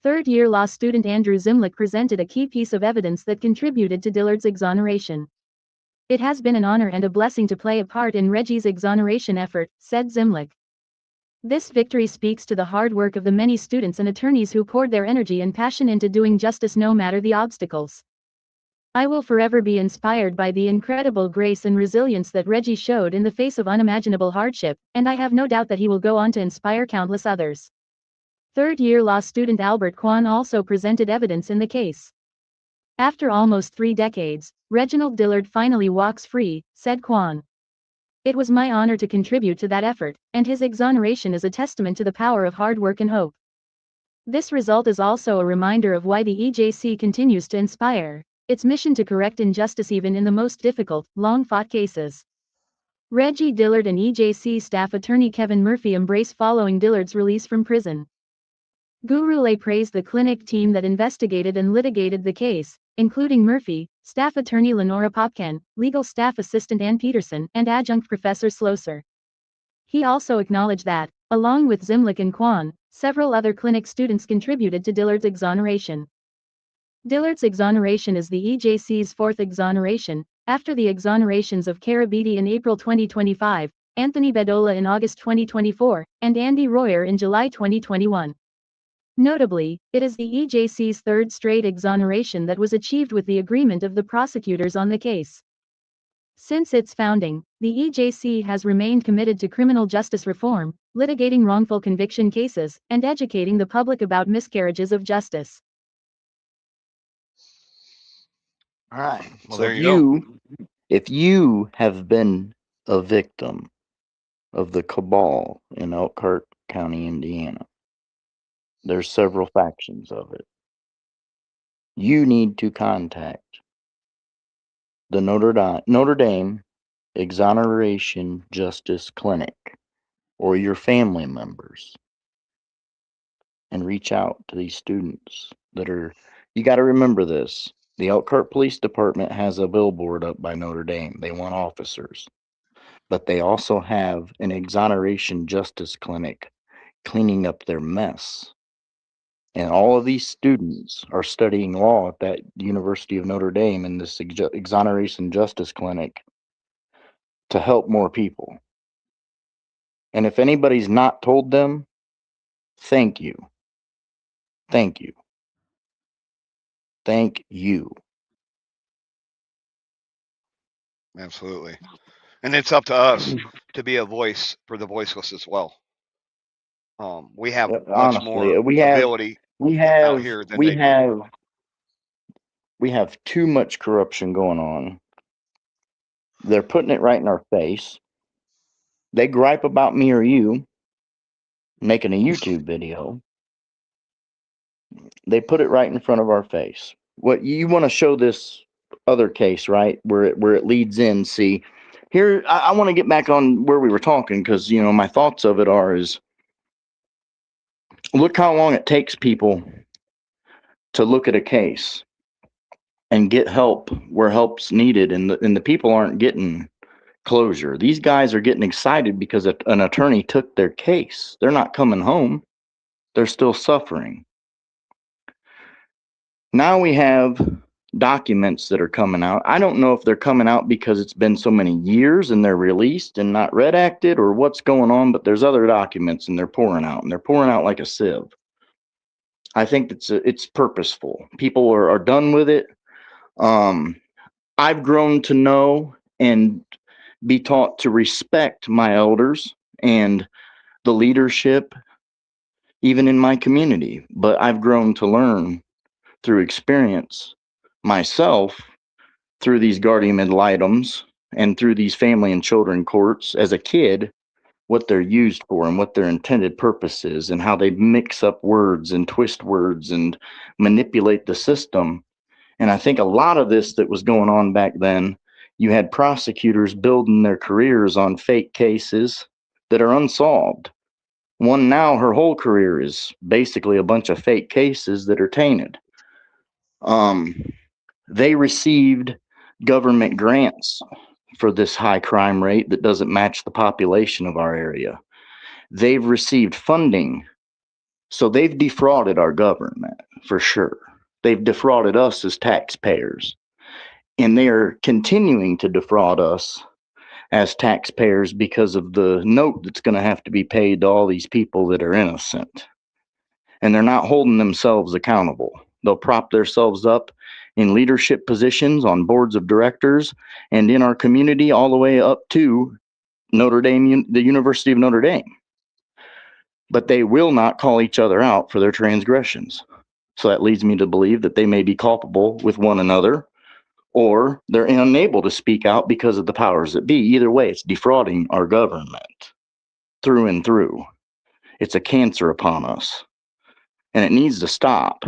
Third-year law student Andrew Zimlick presented a key piece of evidence that contributed to Dillard's exoneration. "It has been an honor and a blessing to play a part in Reggie's exoneration effort," said Zimlick. "This victory speaks to the hard work of the many students and attorneys who poured their energy and passion into doing justice no matter the obstacles. I will forever be inspired by the incredible grace and resilience that Reggie showed in the face of unimaginable hardship, and I have no doubt that he will go on to inspire countless others." Third-year law student Albert Kwan also presented evidence in the case. "After almost 3 decades, Reginald Dillard finally walks free," said Kwan. "It was my honor to contribute to that effort, and his exoneration is a testament to the power of hard work and hope. This result is also a reminder of why the EJC continues to inspire its mission to correct injustice even in the most difficult, long-fought cases." Reggie Dillard and EJC staff attorney Kevin Murphy embrace following Dillard's release from prison. Gurule praised the clinic team that investigated and litigated the case, including Murphy, staff attorney Lenora Popken, legal staff assistant Ann Peterson, and adjunct Professor Sloser. He also acknowledged that, along with Zimlick and Kwan, several other clinic students contributed to Dillard's exoneration. Dillard's exoneration is the EJC's fourth exoneration, after the exonerations of Kara Beatty in April 2025, Anthony Bedolla in August 2024, and Andy Royer in July 2021. Notably, it is the EJC's third straight exoneration that was achieved with the agreement of the prosecutors on the case. Since its founding, the EJC has remained committed to criminal justice reform, litigating wrongful conviction cases, and educating the public about miscarriages of justice. All right. Well, So there you go. if you have been a victim of the cabal in Elkhart County, Indiana, there's several factions of it. You need to contact the Notre Dame Exoneration Justice Clinic or your family members and reach out to these students that are, you got to remember this. The Elkhart Police Department has a billboard up by Notre Dame. They want officers, but they also have an exoneration justice clinic cleaning up their mess. And all of these students are studying law at that University of Notre Dame in this exoneration justice clinic to help more people. And if anybody's not told them, thank you. Thank you. Thank you. Absolutely. And it's up to us to be a voice for the voiceless as well. We have much Honestly, more ability we out have here than we they do. have we have too much corruption going on. They're putting it right in our face. They gripe about me or you making a YouTube video. They put it right in front of our face. What you want to show this other case, right? Where it leads in. See, here I want to get back on where we were talking because my thoughts of it is look how long it takes people to look at a case and get help where help's needed, and the people aren't getting closure. These guys are getting excited because an attorney took their case. They're not coming home. They're still suffering. Now we have documents that are coming out. I don't know if they're coming out because it's been so many years and they're released and not redacted or what's going on, but there's other documents and they're pouring out, and they're pouring out like a sieve. I think it's purposeful. People are done with it. I've grown to know and be taught to respect my elders and the leadership, even in my community. But I've grown to learn through experience myself through these guardian ad litems and through these family and children courts as a kid, what they're used for and what their intended purpose is, and how they mix up words and twist words and manipulate the system. And I think a lot of this that was going on back then, you had prosecutors building their careers on fake cases that are unsolved. One now, her whole career is basically a bunch of fake cases that are tainted. They received government grants for this high crime rate that doesn't match the population of our area. They've received funding, so they've defrauded our government for sure. They've defrauded us as taxpayers, and they are continuing to defraud us as taxpayers because of the note that's going to have to be paid to all these people that are innocent. And they're not holding themselves accountable. They'll prop themselves up in leadership positions on boards of directors and in our community all the way up to Notre Dame, the University of Notre Dame. But they will not call each other out for their transgressions. So that leads me to believe that they may be culpable with one another, or they're unable to speak out because of the powers that be. Either way, it's defrauding our government through and through. It's a cancer upon us, and it needs to stop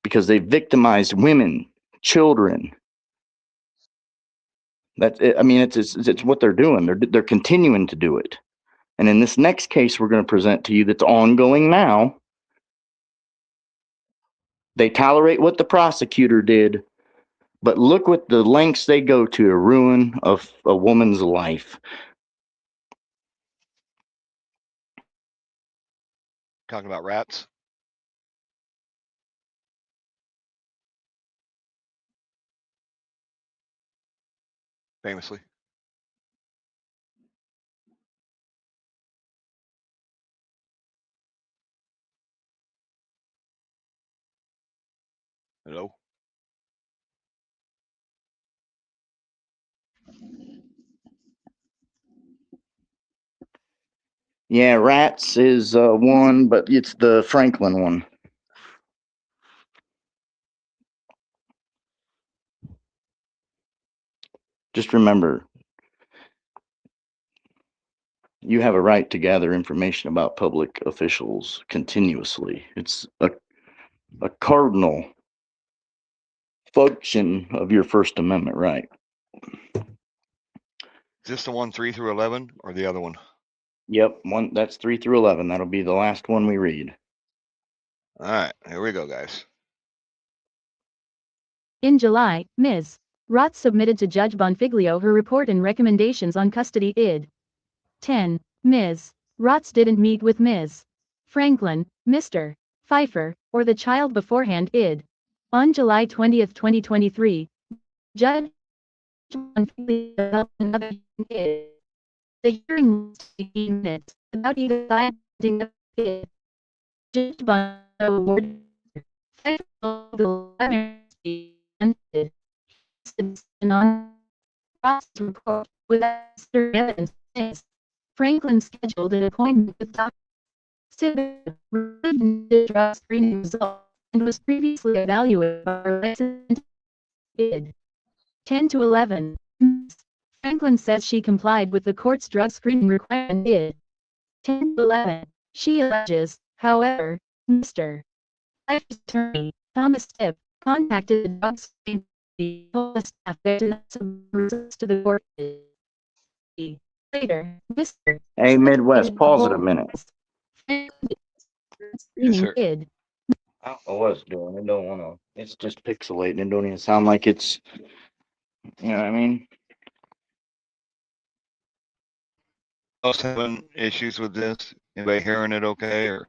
because they victimized women, children. It's what they're doing. They're continuing to do it. And in this next case we're going to present to you that's ongoing now, they tolerate what the prosecutor did, but look what the lengths they go to ruin a woman's life. Talking about rats. Famously. Hello. Yeah, rats is one, but it's the Franklin one. Just remember, you have a right to gather information about public officials continuously. It's a cardinal function of your First Amendment right. Is this the one 3 through 11 or the other one? Yep, that's 3 through 11. That'll be the last one we read. All right, here we go, guys. In July, Ms. Roth submitted to Judge Bonfiglio her report and recommendations on custody id. 10. Ms. Roth didn't meet with Ms. Franklin, Mr. Pfeiffer, or the child beforehand id. On July 20, 2023, Judge another id. The hearing was 18 minutes, without either side the id. Judge Bun awarded Pfeiffer the ended. On process report without evidence. Franklin scheduled an appointment with Dr. Sibbett, received drug screening results, and was previously evaluated by our licensed bid. 10 to 11. Franklin says she complied with the court's drug screening requirement bid. 10 to 11. She alleges, however, Mr. Pfeiffer's attorney, Thomas Tipp, contacted the drug screening staff there to results to the court. Later, Mr. Hey, Midwest, pause it a minute. Yes, sir. Bid. I don't know what it's doing. I don't want to. It's just pixelating. It don't even sound like it's. You know what I mean? Else having issues with this? Anybody hearing it okay? Or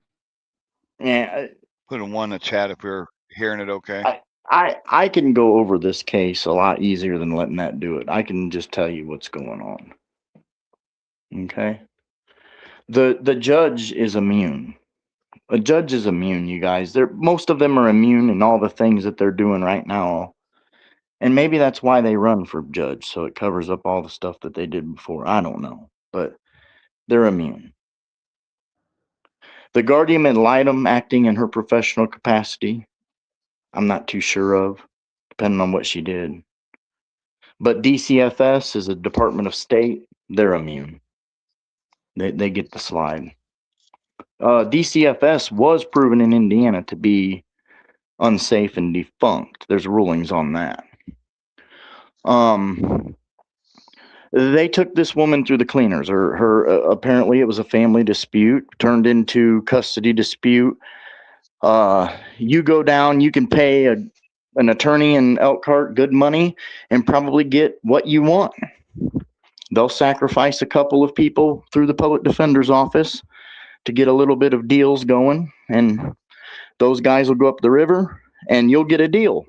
Yeah, put a one in the chat if you're hearing it okay. I can go over this case a lot easier than letting that do it. I can just tell you what's going on. Okay. The judge is immune. A judge is immune, you guys. Most of them are immune in all the things that they're doing right now. And maybe that's why they run for judge, so it covers up all the stuff that they did before. I don't know, but they're immune. The guardian ad litem acting in her professional capacity, I'm not too sure of, depending on what she did. But DCFS is a Department of State. They're immune. They get the slide. DCFS was proven in Indiana to be unsafe and defunct. There's rulings on that. They took this woman through the cleaners. Her apparently it was a family dispute turned into custody dispute. You go down, you can pay an attorney in Elkhart good money and probably get what you want. They'll sacrifice a couple of people through the public defender's office to get a little bit of deals going, and those guys will go up the river and you'll get a deal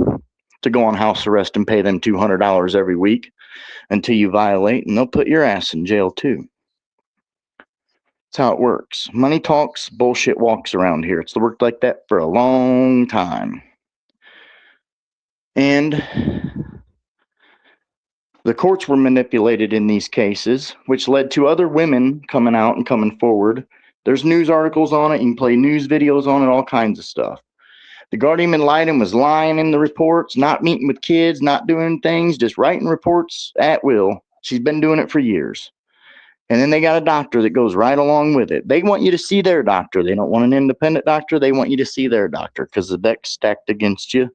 to go on house arrest and pay them $200 every week until you violate, and they'll put your ass in jail too. That's how it works. Money talks, bullshit walks around here. It's worked like that for a long time. And the courts were manipulated in these cases, which led to other women coming out and coming forward. There's news articles on it. You can play news videos on it, all kinds of stuff. The guardian ad litem was lying in the reports, not meeting with kids, not doing things, just writing reports at will. She's been doing it for years. And then they got a doctor that goes right along with it. They want you to see their doctor. They don't want an independent doctor. They want you to see their doctor because the deck's stacked against you,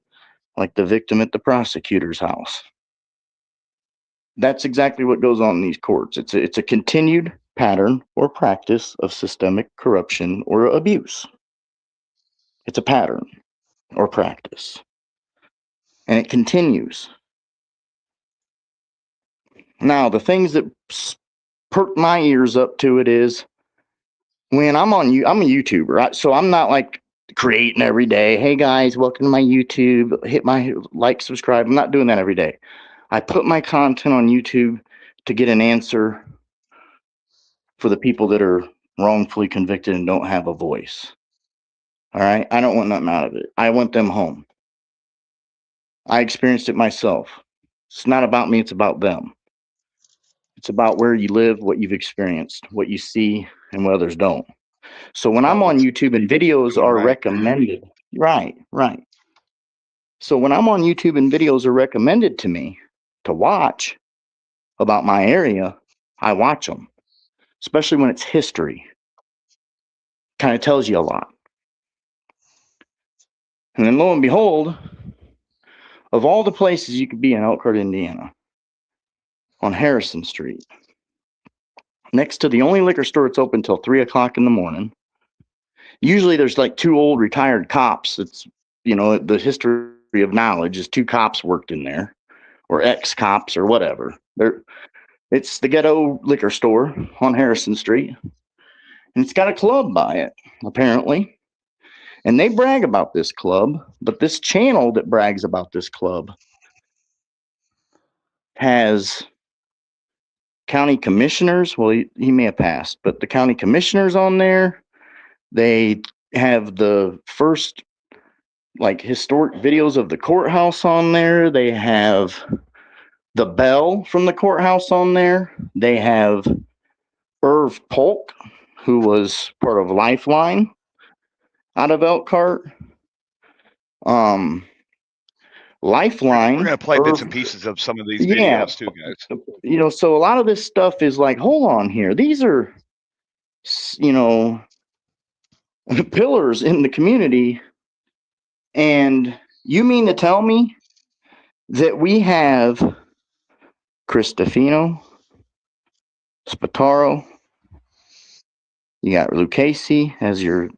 like the victim at the prosecutor's house. That's exactly what goes on in these courts. It's a continued pattern or practice of systemic corruption or abuse. It's a pattern or practice. And it continues. Now, the things that perk my ears up to it is when I'm a YouTuber, right? So I'm not like creating every day. Hey guys, welcome to my YouTube. Hit my like, subscribe. I'm not doing that every day. I put my content on YouTube to get an answer for the people that are wrongfully convicted and don't have a voice. All right? I don't want nothing out of it. I want them home. I experienced it myself. It's not about me, it's about them. It's about where you live, what you've experienced, what you see, and what others don't. So when I'm on YouTube and videos are recommended, right. So when I'm on YouTube and videos are recommended to me to watch about my area, I watch them, especially when it's history. Kind of tells you a lot. And then lo and behold, of all the places you could be in Elkhart, Indiana, on Harrison Street, next to the only liquor store that's open till 3 o'clock in the morning. Usually there's like two old retired cops. It's, the history of knowledge is two cops worked in there, or ex-cops or whatever. It's the ghetto liquor store on Harrison Street. And it's got a club by it, apparently. And they brag about this club, but this channel that brags about this club has county commissioners. Well, he may have passed, but the county commissioners on there. They have the first like historic videos of the courthouse on there. They have the bell from the courthouse on there. They have Irv Polk, who was part of Lifeline out of Elkhart. Lifeline. We're gonna play bits and pieces of some of these Yeah, videos too, guys. you know, so a lot of this stuff is like, hold on here. These are, you know, pillars in the community. And you mean to tell me that we have Cristofino, Spataro, you got Lucchese as your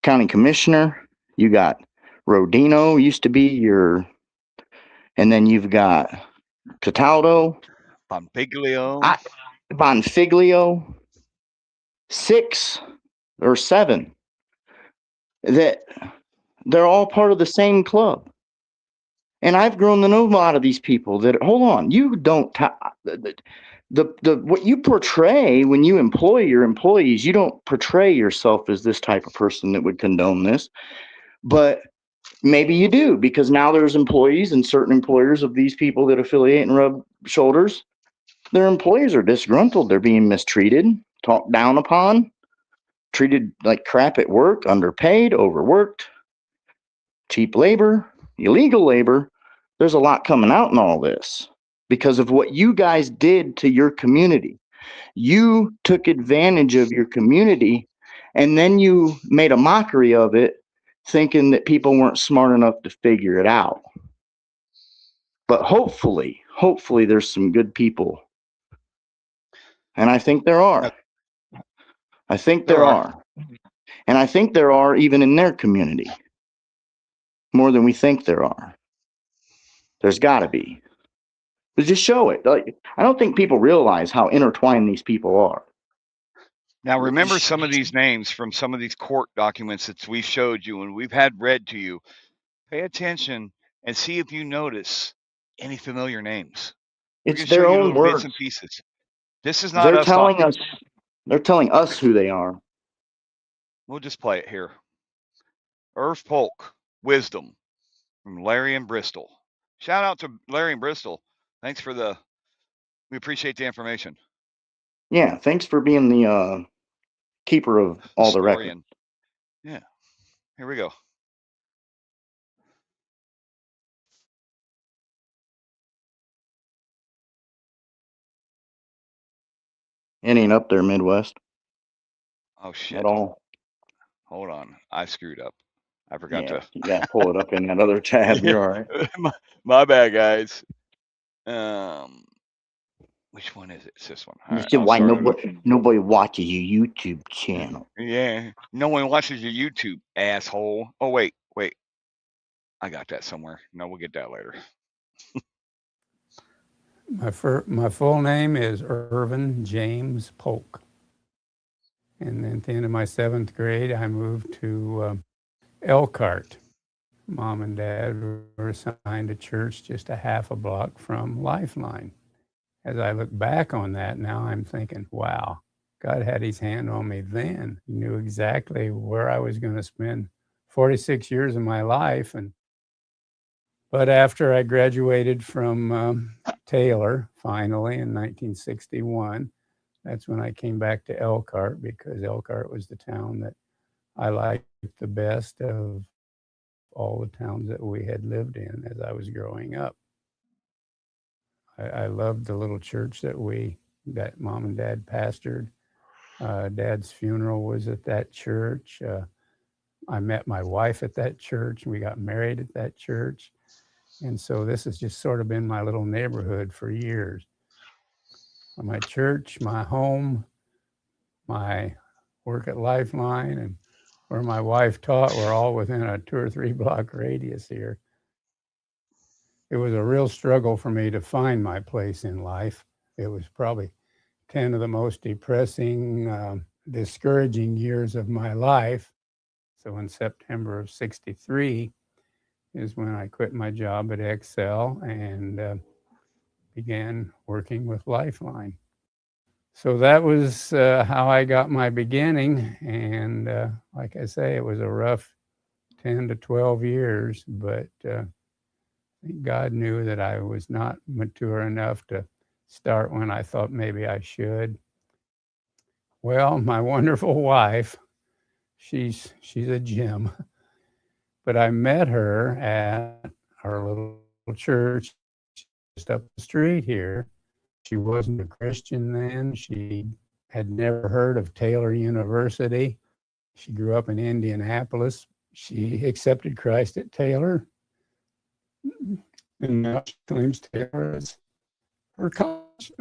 county commissioner, you got Rodino used to be your, and then you've got Cataldo, Bonfiglio, 6 or 7 that they're all part of the same club. And I've grown to know a lot of these people that, hold on, you don't, the what you portray when you employ your employees, you don't portray yourself as this type of person that would condone this. But maybe you do, because now there's employees and certain employers of these people that affiliate and rub shoulders. Their employees are disgruntled. They're being mistreated, talked down upon, treated like crap at work, underpaid, overworked, cheap labor, illegal labor. There's a lot coming out in all this because of what you guys did to your community. You took advantage of your community and then you made a mockery of it, thinking that people weren't smart enough to figure it out. But hopefully there's some good people. And I think there are. I think there are. And I think there are even in their community. More than we think there are. There's got to be. But just show it. Like, I don't think people realize how intertwined these people are. Now, remember some of these names from some of these court documents that we showed you and we've had read to you. Pay attention and see if you notice any familiar names. It's their own words. Bits and pieces. This is not us telling us. They're telling us who they are. We'll just play it here. Irv Polk, Wisdom, from Larry and Bristol. Shout out to Larry and Bristol. Thanks for we appreciate the information. Yeah, thanks for being the keeper of all the records. Yeah, here we go. It ain't up there, Midwest. Oh, shit. At all. Hold on. I screwed up. I forgot to. You got to pull it up in that other tab. You're all right. My bad, guys. Which one is it? It's this one. You said why nobody watches your YouTube channel. Yeah. No one watches your YouTube, asshole. Oh, wait. I got that somewhere. No, we'll get that later. My full name is Irvin James Polk. And then at the end of my 7th grade, I moved to Elkhart. Mom and Dad were assigned a church just a half a block from Lifeline. As I look back on that now, I'm thinking, wow, God had his hand on me then. He knew exactly where I was going to spend 46 years of my life. But after I graduated from Taylor, finally, in 1961, that's when I came back to Elkhart, because Elkhart was the town that I liked the best of all the towns that we had lived in as I was growing up. I loved the little church that Mom and Dad pastored. Dad's funeral was at that church. I met my wife at that church. We got married at that church. And so this has just sort of been my little neighborhood for years. My church, my home, my work at Lifeline, and where my wife taught were all within a 2 or 3 block radius here. It was a real struggle for me to find my place in life. It was probably 10 of the most depressing discouraging years of my life. So in September of 63 is when I quit my job at Excel and began working with Lifeline. So that was how I got my beginning. And like I say, it was a rough 10 to 12 years, but God knew that I was not mature enough to start when I thought maybe I should. Well, my wonderful wife, she's a gem, but I met her at our little church just up the street here. She wasn't a Christian then. She had never heard of Taylor University. She grew up in Indianapolis. She accepted Christ at Taylor, and now she claims Taylor as her college.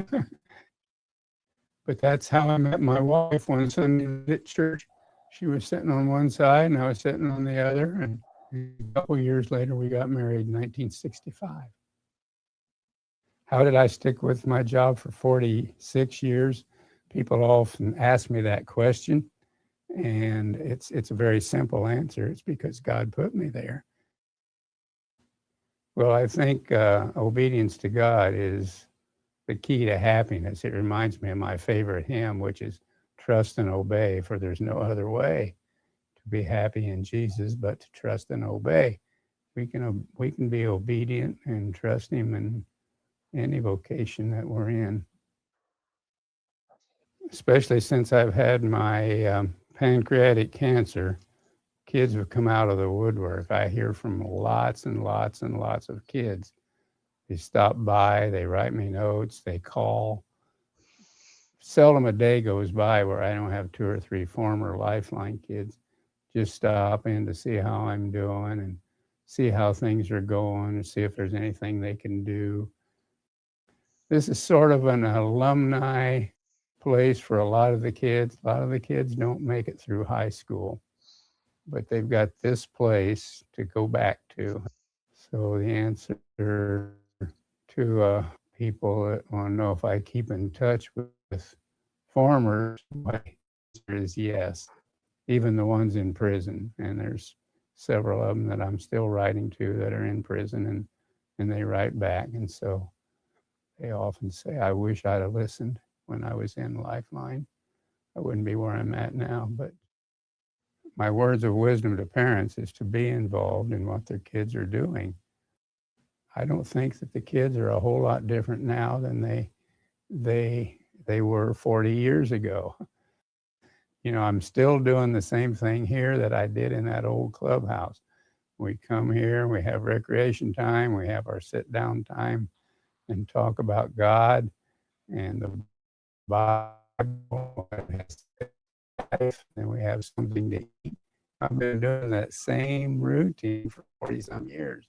But that's how I met my wife one Sunday at church. She was sitting on one side and I was sitting on the other. And a couple of years later, we got married in 1965. How did I stick with my job for 46 years? People often ask me that question. And it's a very simple answer. It's because God put me there. Well, I think obedience to God is the key to happiness. It reminds me of my favorite hymn, which is trust and obey, for there's no other way to be happy in Jesus but to trust and obey. We can be obedient and trust him in any vocation that we're in. Especially since I've had my pancreatic cancer, kids have come out of the woodwork. I hear from lots and lots and lots of kids. They stop by, they write me notes, they call. Seldom a day goes by where I don't have 2 or 3 former Lifeline kids just stop in to see how I'm doing and see how things are going and see if there's anything they can do. This is sort of an alumni place for a lot of the kids. A lot of the kids don't make it through high school, but they've got this place to go back to. So the answer to people that want to know if I keep in touch with farmers, my answer is yes, even the ones in prison. And there's several of them that I'm still writing to that are in prison, and they write back. And so they often say, I wish I'd have listened when I was in Lifeline. I wouldn't be where I'm at now. But my words of wisdom to parents is to be involved in what their kids are doing. I don't think that the kids are a whole lot different now than they were 40 years ago. You know, I'm still doing the same thing here that I did in that old clubhouse. We come here, we have recreation time, we have our sit down time and talk about God and the Bible, and we have something to eat. I've been doing that same routine for 40 some years,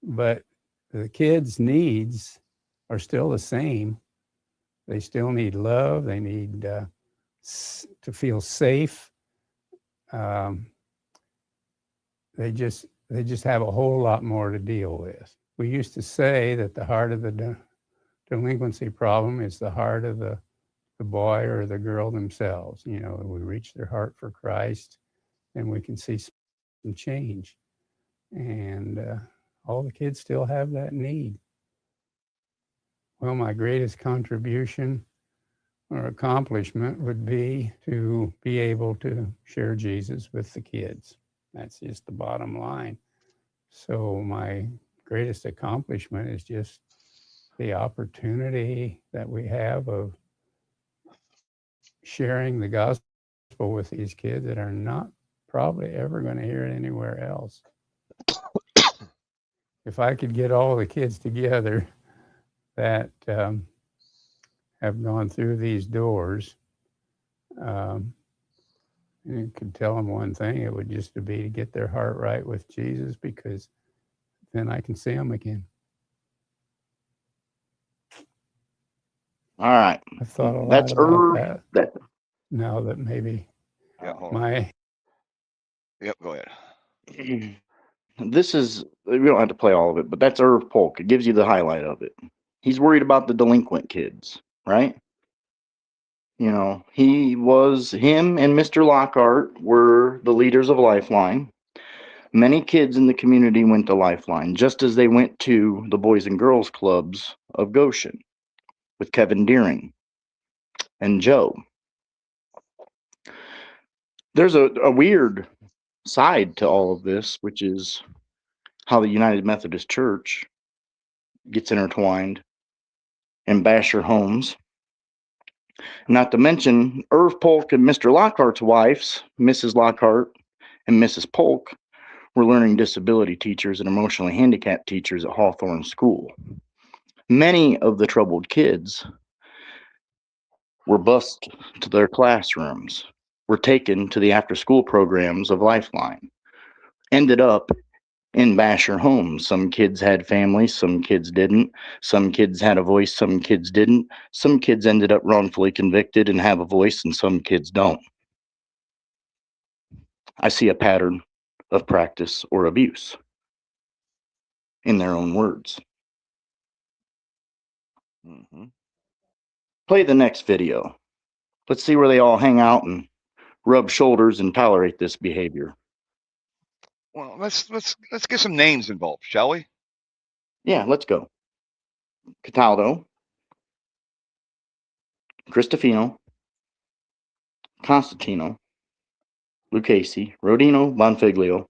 but the kids' needs are still the same. They still need love. They need to feel safe. They just have a whole lot more to deal with. We used to say that the heart of the delinquency problem is the heart of the boy or the girl themselves. You know, we reach their heart for Christ, and we can see some change. And all the kids still have that need. Well, my greatest contribution or accomplishment would be to be able to share Jesus with the kids. That's just the bottom line. So my greatest accomplishment is just the opportunity that we have of sharing the gospel with these kids that are not probably ever going to hear it anywhere else. If I could get all the kids together that have gone through these doors, and you could tell them one thing, it would just be to get their heart right with Jesus, because then I can see them again. All right. I've thought a lot That's about that. Now that maybe Yeah, hold on. my Yep, go ahead. This is, we don't have to play all of it, but that's Irv Polk. It gives you the highlight of it. He's worried about the delinquent kids, right? him and Mr. Lockhart were the leaders of Lifeline. Many kids in the community went to Lifeline, just as they went to the Boys and Girls Clubs of Goshen with Kevin Deering and Joe. There's a weird side to all of this, which is how the United Methodist Church gets intertwined in Basher homes. Not to mention, Irv Polk and Mr. Lockhart's wives, Mrs. Lockhart and Mrs. Polk, were learning disability teachers and emotionally handicapped teachers at Hawthorne School. Many of the troubled kids were bused to their classrooms, were taken to the after-school programs of Lifeline, ended up in Basher homes. Some kids had families, some kids didn't. Some kids had a voice, some kids didn't. Some kids ended up wrongfully convicted and have a voice, and some kids don't. I see a pattern of practice or abuse, in their own words. Play the next video. Let's see where they all hang out and rub shoulders and tolerate this behavior. Well, let's get some names involved, shall we? Yeah, let's go. Cataldo, Cristofino, Constantino, Lucchese, Rodino, Bonfiglio.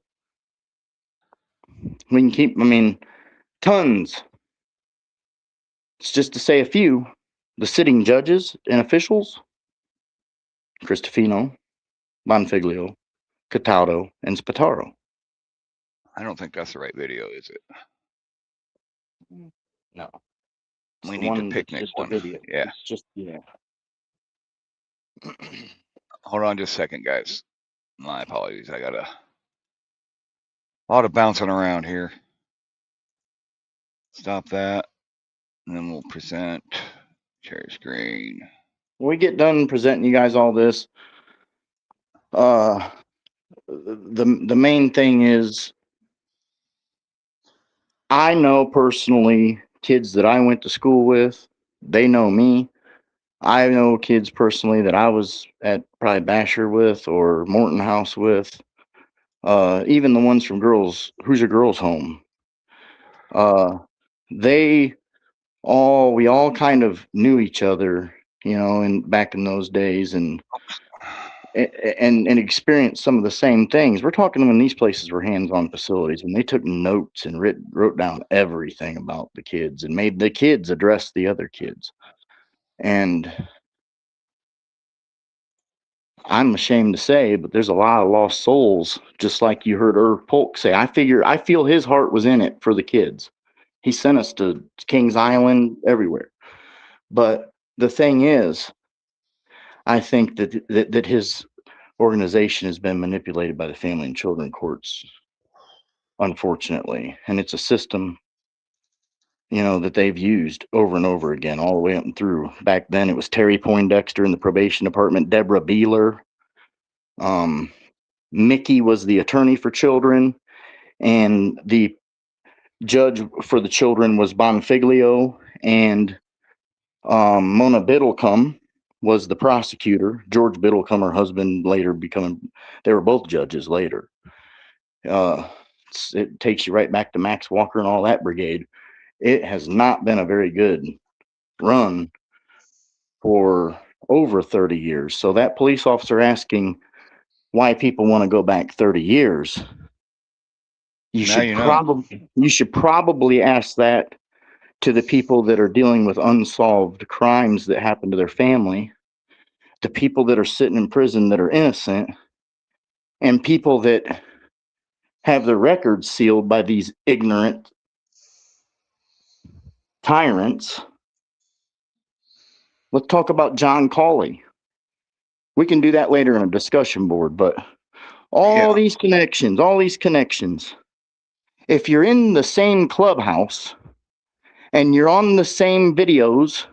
We can keep, tons. It's just to say a few. The sitting judges and officials, Cristofino, Bonfiglio, Cataldo, and Spataro. I don't think that's the right video, is it? No. We need the picnic one. Yeah. It's just, yeah. Hold on just a second, guys. My apologies. I got a lot of bouncing around here. Stop that. And then we'll present. Share screen. When we get done presenting you guys all this, the main thing is, I know personally kids that I went to school with, they know me. I know kids personally that I was at probably Basher with or Morton House with, even the ones from Hoosier Girls Home. We all kind of knew each other, back in those days, and experienced some of the same things. We're talking when these places were hands-on facilities, and they took notes and wrote down everything about the kids and made the kids address the other kids. And I'm ashamed to say, but there's a lot of lost souls, just like you heard Irv Polk say. I feel his heart was in it for the kids. He sent us to Kings Island, everywhere. But the thing is, I think that his organization has been manipulated by the family and children courts, unfortunately. And it's a system, that they've used over and over again, all the way up and through. Back then, it was Terry Poindexter in the probation department, Deborah Beeler. Mickey was the attorney for children, and the judge for the children was Bonfiglio, and Mona Biddlecombe was the prosecutor. George Biddlecombe, her husband, later they were both judges later. It takes you right back to Max Walker and all that brigade. It has not been a very good run for over 30 years. So that police officer asking why people want to go back 30 years, you should probably ask that to the people that are dealing with unsolved crimes that happen to their family, the people that are sitting in prison that are innocent, and people that have their records sealed by these ignorant tyrants. Let's talk about John Cawley. We can do that later in a discussion board, but all these connections. If you're in the same clubhouse and you're on the same videos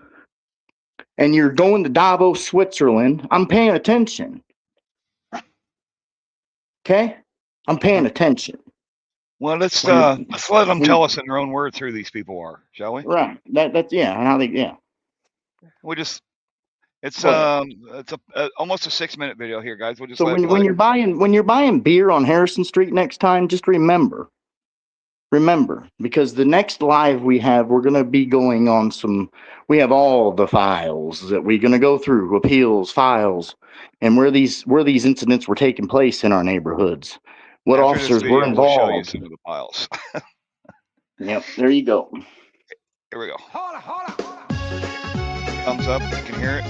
and you're going to Davos, Switzerland, I'm paying attention. Okay? I'm paying attention. Well, let's let them tell us in their own words who these people are, shall we? Right. That's yeah. How they We just It's What? it's almost a 6-minute video here, guys. We'll just So let it when play. you're buying beer on Harrison Street next time, just remember, because the next live we have, we're going to be going on we have all the files that we're going to go through, appeals, files, and where these incidents were taking place in our neighborhoods, what After this officers were video, we'll show you involved. some of the files. Yep, there you go. Here we go. Thumbs up. You can hear it.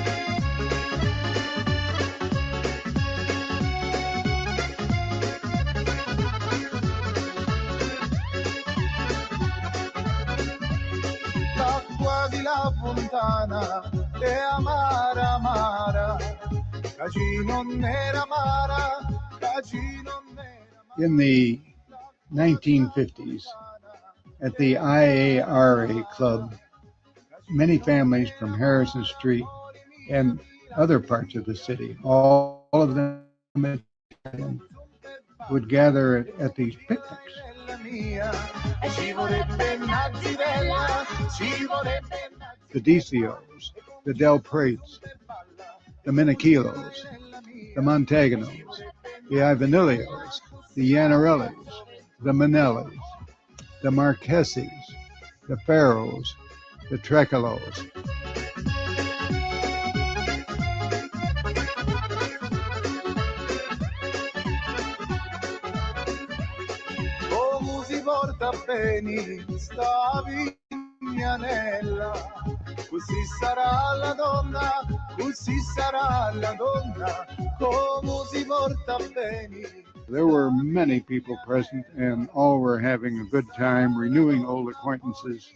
Quasi la fontana è amara amara, caci non era amara, caci non era. In the 1950s, at the IARA Club, many families from Harrison Street and other parts of the city, all of them would gather at these picnics. The DCOs, the Del Prates, the Miniquilos, the Montaganos, the Ivanillios, the Yanarellis, the Manellis, the Marqueses, the Farrows, the Trecalos. Come si porta bene sta vignanella, così sarà la donna, così sarà la donna, come si porta bene. There were many people present, and all were having a good time, renewing old acquaintances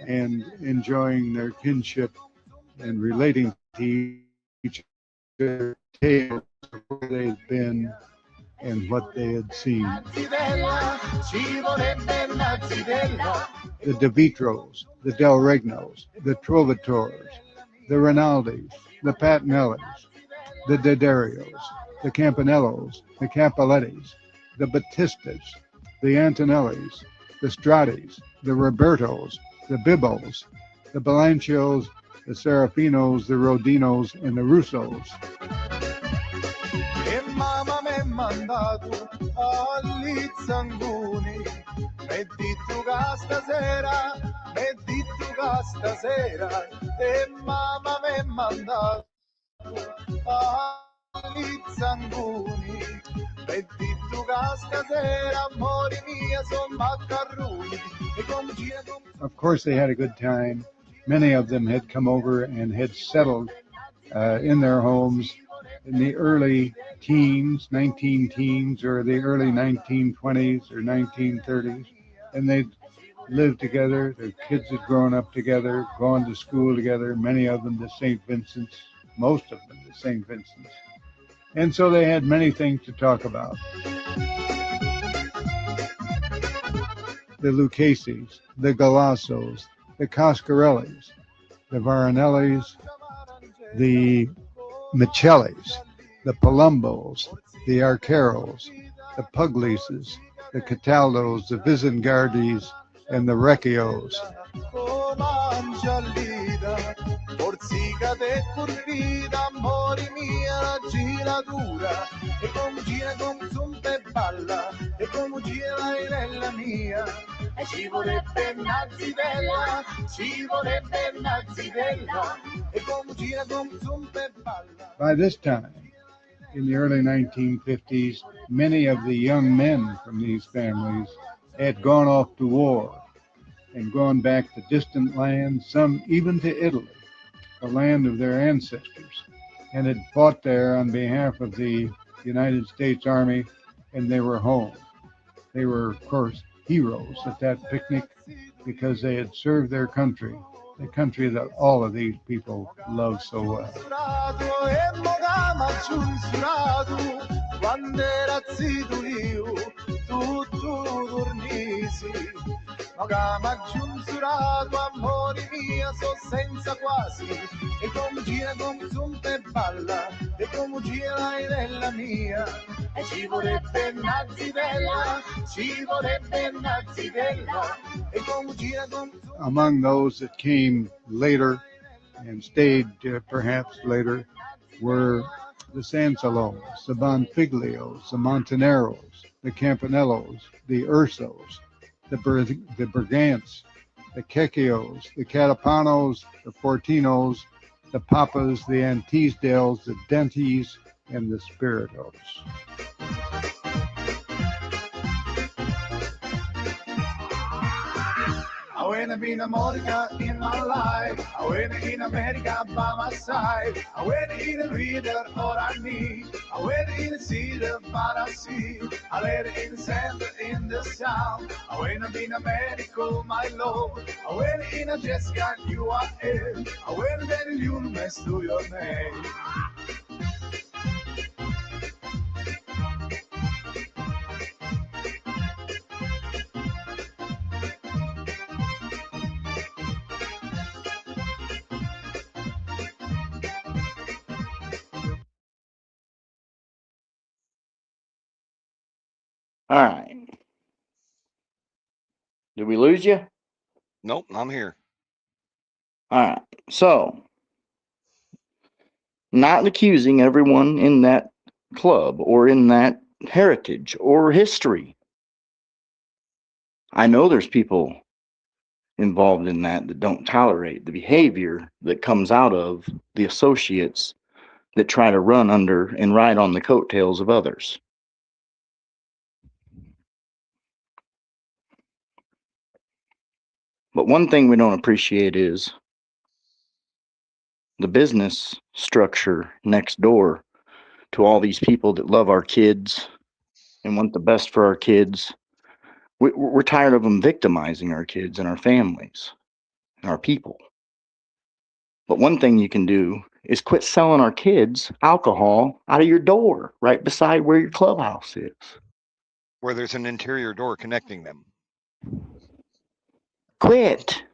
and enjoying their kinship and relating to each other tales of where they'd been and what they had seen. The De Vitros, the Del Regnos, the Trovatores, the Rinaldis, the Patinellis, the Dedarios, the Campanellos, the Capolettis, the Batistas, the Antonellis, the Stratis, the Robertos, the Bibbos, the Balancios, the Serafinos, the Rodinos, and the Russos. E mamma m'è mandato agli zanguni, m'è detto che stasera, m'è detto che stasera, e mamma m'è mandato agli zanguni, m'è detto che stasera, amore mia, son maccaroni, e come gira con... Of course they had a good time. Many of them had come over and had settled in their homes in the early teens, 19 teens, or the early 1920s or 1930s, and they'd lived together. Their kids had grown up together, gone to school together, many of them to St. Vincent's, most of them to St. Vincent's. And so they had many things to talk about. The Luccheses, the Galassos, the Coscarellis, the Varanellis, the Michellis, the Palombos, the Arcaros, the Puglises, the Cataldos, the Visengardis, and the Recchios. By this time, in the early 1950s, many of the young men from these families had gone off to war and gone back to distant lands, some even to Italy, the land of their ancestors, and had fought there on behalf of the United States Army, and they were home. They were, of course, heroes at that picnic because they had served their country, the country that all of these people love so well. Among those that came later and stayed perhaps later were the Sansalos, the Bonfiglios, the Montaneros, the Campanellos, the Ursos, the Bergants, the Kekios, the Catapanos, the Fortinos, the Papas, the Antisdales, the Dentis, and the Spiritos. I wanna be in America in my life. I wanna in America by my side. I wanna eat and read all I need. I wanna eat and see the sea. I let it in the sand in the sound. I wanna be in America, my lord. I wanna in a Jessica, you are in. I wanna be in you, mess to your name. All right. Did we lose you? Nope, I'm here. All right. So, not accusing everyone in that club or in that heritage or history. I know there's people involved in that don't tolerate the behavior that comes out of the associates that try to run under and ride on the coattails of others. But one thing we don't appreciate is the business structure next door to all these people that love our kids and want the best for our kids. We're tired of them victimizing our kids and our families and our people. But one thing you can do is quit selling our kids alcohol out of your door right beside where your clubhouse is. Where there's an interior door connecting them. Quit.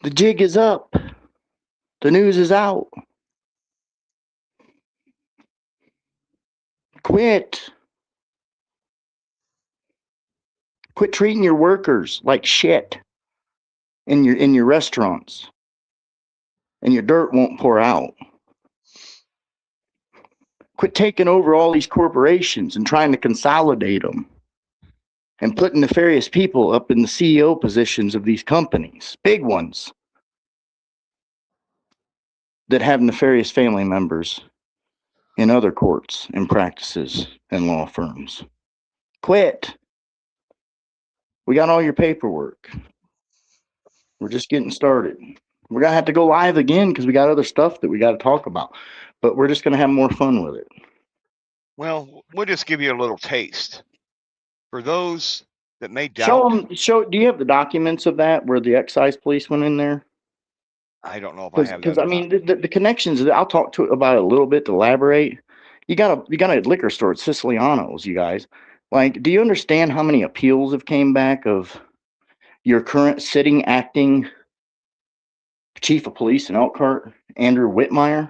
The jig is up. The news is out. Quit. Quit treating your workers like shit in your restaurants. And your dirt won't pour out. Quit taking over all these corporations and trying to consolidate them and putting nefarious people up in the CEO positions of these companies, big ones, that have nefarious family members in other courts and practices and law firms. Quit. We got all your paperwork. We're just getting started. We're going to have to go live again because we got other stuff that we got to talk about, but we're just going to have more fun with it. Well, we'll just give you a little taste. For those that may doubt. Do you have the documents of that where the excise police went in there? I don't know if I have that. Because I mean, the connections, I'll talk about it a little bit to elaborate. You got a liquor store at Siciliano's, you guys. Like, do you understand how many appeals have came back of your current sitting acting chief of police in Elkhart, Andrew Whitmire?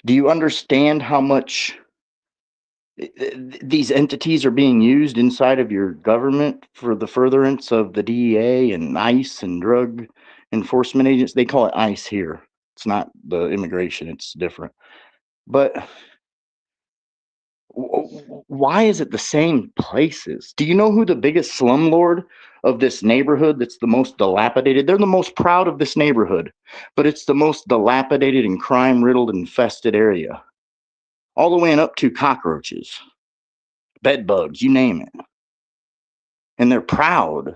Do you understand how much these entities are being used inside of your government for the furtherance of the DEA and ICE and drug enforcement agents? They call it ICE here. It's not the immigration, it's different. But why is it the same places? Do you know who the biggest slumlord of this neighborhood that's the most dilapidated? They're the most proud of this neighborhood, but it's the most dilapidated and crime-riddled, infested area. All the way up to cockroaches, bed bugs, you name it. And they're proud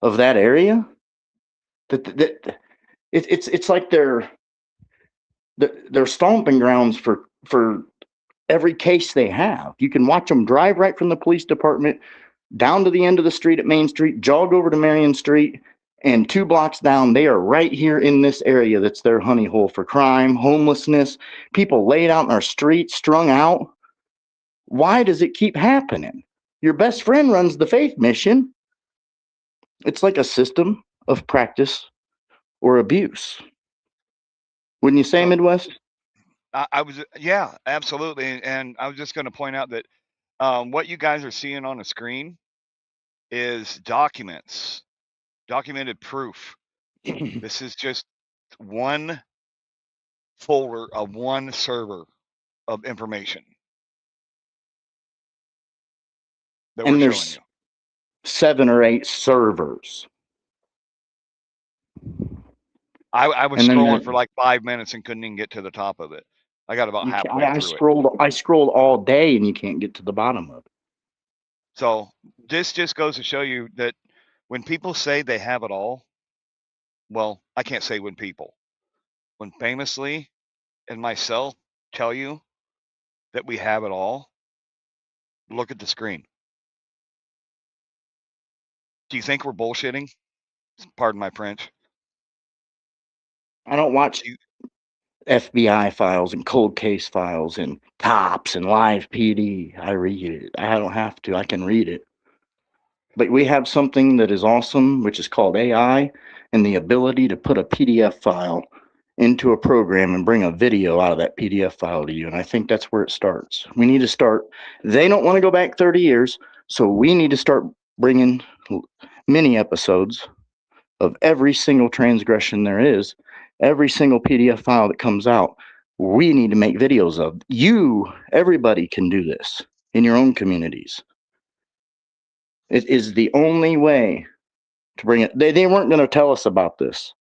of that area. It's like they're stomping grounds for every case they have. You can watch them drive right from the police department down to the end of the street at Main Street, jog over to Marion Street, and 2 blocks down, they are right here in this area that's their honey hole for crime, homelessness, people laid out in our streets, strung out. Why does it keep happening? Your best friend runs the faith mission. It's like a system of practice or abuse. Wouldn't you say, Midwest? I was, yeah, absolutely. And I was just going to point out that what you guys are seeing on the screen is documented proof This is just one folder of one server of information that we're And showing there's you. 7 or 8 servers. I was And then scrolling for like 5 minutes and couldn't even get to the top of it. I got about halfway I through it. scrolled all day and you can't get to the bottom of it. So this just goes to show you that when people say they have it all, well, I can't say when people. When Famously and myself tell you that we have it all, look at the screen. Do you think we're bullshitting? Pardon my French. I don't watch Do you, FBI files and cold case files and cops and live PD. I read it. I don't have to. I can read it. But we have something that is awesome, which is called AI, and the ability to put a PDF file into a program and bring a video out of that PDF file to you. And I think that's where it starts. We need to start. They don't want to go back 30 years, so we need to start bringing mini episodes of every single transgression there is, every single PDF file that comes out. We need to make videos of. Everybody can do this in your own communities. It is the only way to bring it. They weren't going to tell us about this.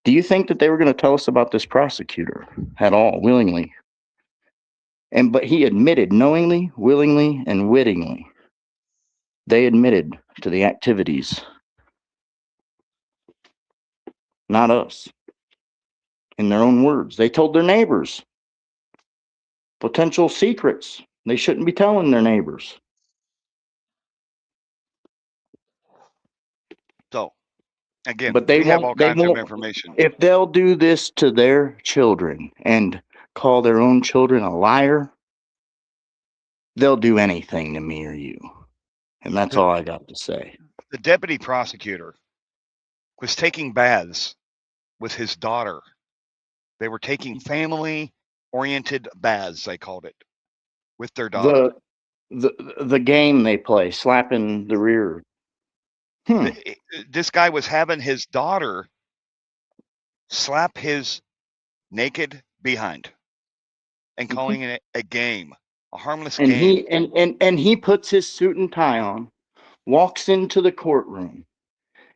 Do you think that they were going to tell us about this prosecutor at all, willingly? But he admitted knowingly, willingly, and wittingly. They admitted to the activities, not us. In their own words, they told their neighbors potential secrets they shouldn't be telling their neighbors. so again, But they we have all won't. They kinds of won't. information. If they'll do this to their children and call their own children a liar, they'll do anything to me or you. And that's The, all I got to say. the deputy prosecutor was taking baths with his daughter. They were taking family-oriented baths, they called it, with their daughter. The game they play, slapping the rear. This guy was having his daughter slap his naked behind and calling it a game, a harmless And game. he puts his suit and tie on, walks into the courtroom,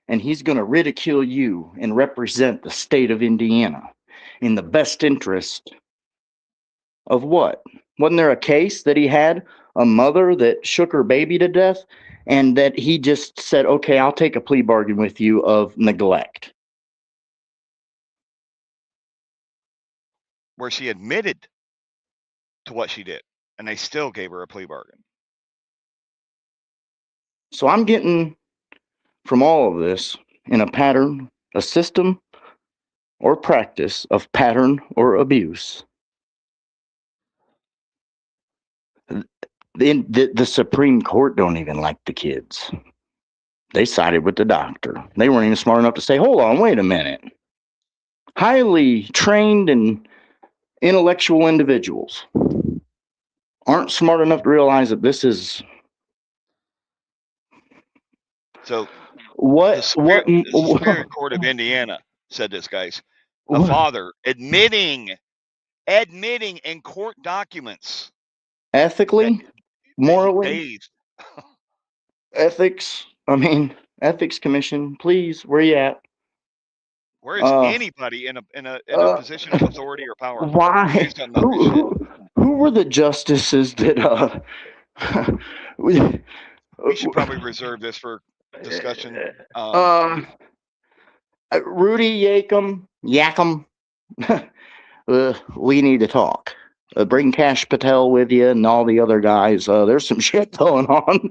and he's going to ridicule you and represent the state of Indiana in the best interest of what? Wasn't there a case that he had a mother that shook her baby to death and that he just said, okay, I'll take a plea bargain with you of neglect? Where she admitted to what she did, and they still gave her a plea bargain. So I'm getting from all of this in a pattern, a system, or practice of pattern or abuse. The Supreme Court don't even like the kids. They sided with the doctor. They weren't even smart enough to say, hold on, wait a minute. Highly trained and intellectual individuals aren't smart enough to realize that this is So what the Superior Court of Indiana said this, guys. A father admitting in court documents ethically, morally, ethics. I mean, ethics commission, please, where you at? Where is anybody in a position of authority or power? Why? Who were the justices that we should probably reserve this for discussion. Rudy Yakum. We need to talk. Bring Cash Patel with you and all the other guys. There's some shit going on.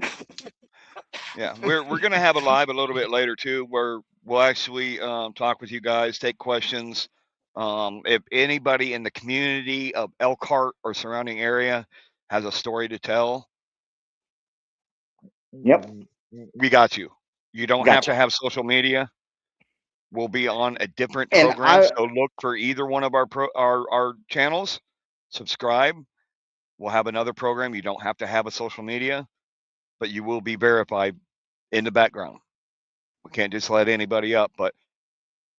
Yeah, we're gonna have a live a little bit later too, where we'll actually talk with you guys, take questions. If anybody in the community of Elkhart or surrounding area has a story to tell, yep, we got you. You don't have to have social media. We'll be on a different program, so look for either one of our channels. Subscribe. We'll have another program. You don't have to have a social media, but you will be verified in the background. We can't just let anybody up, but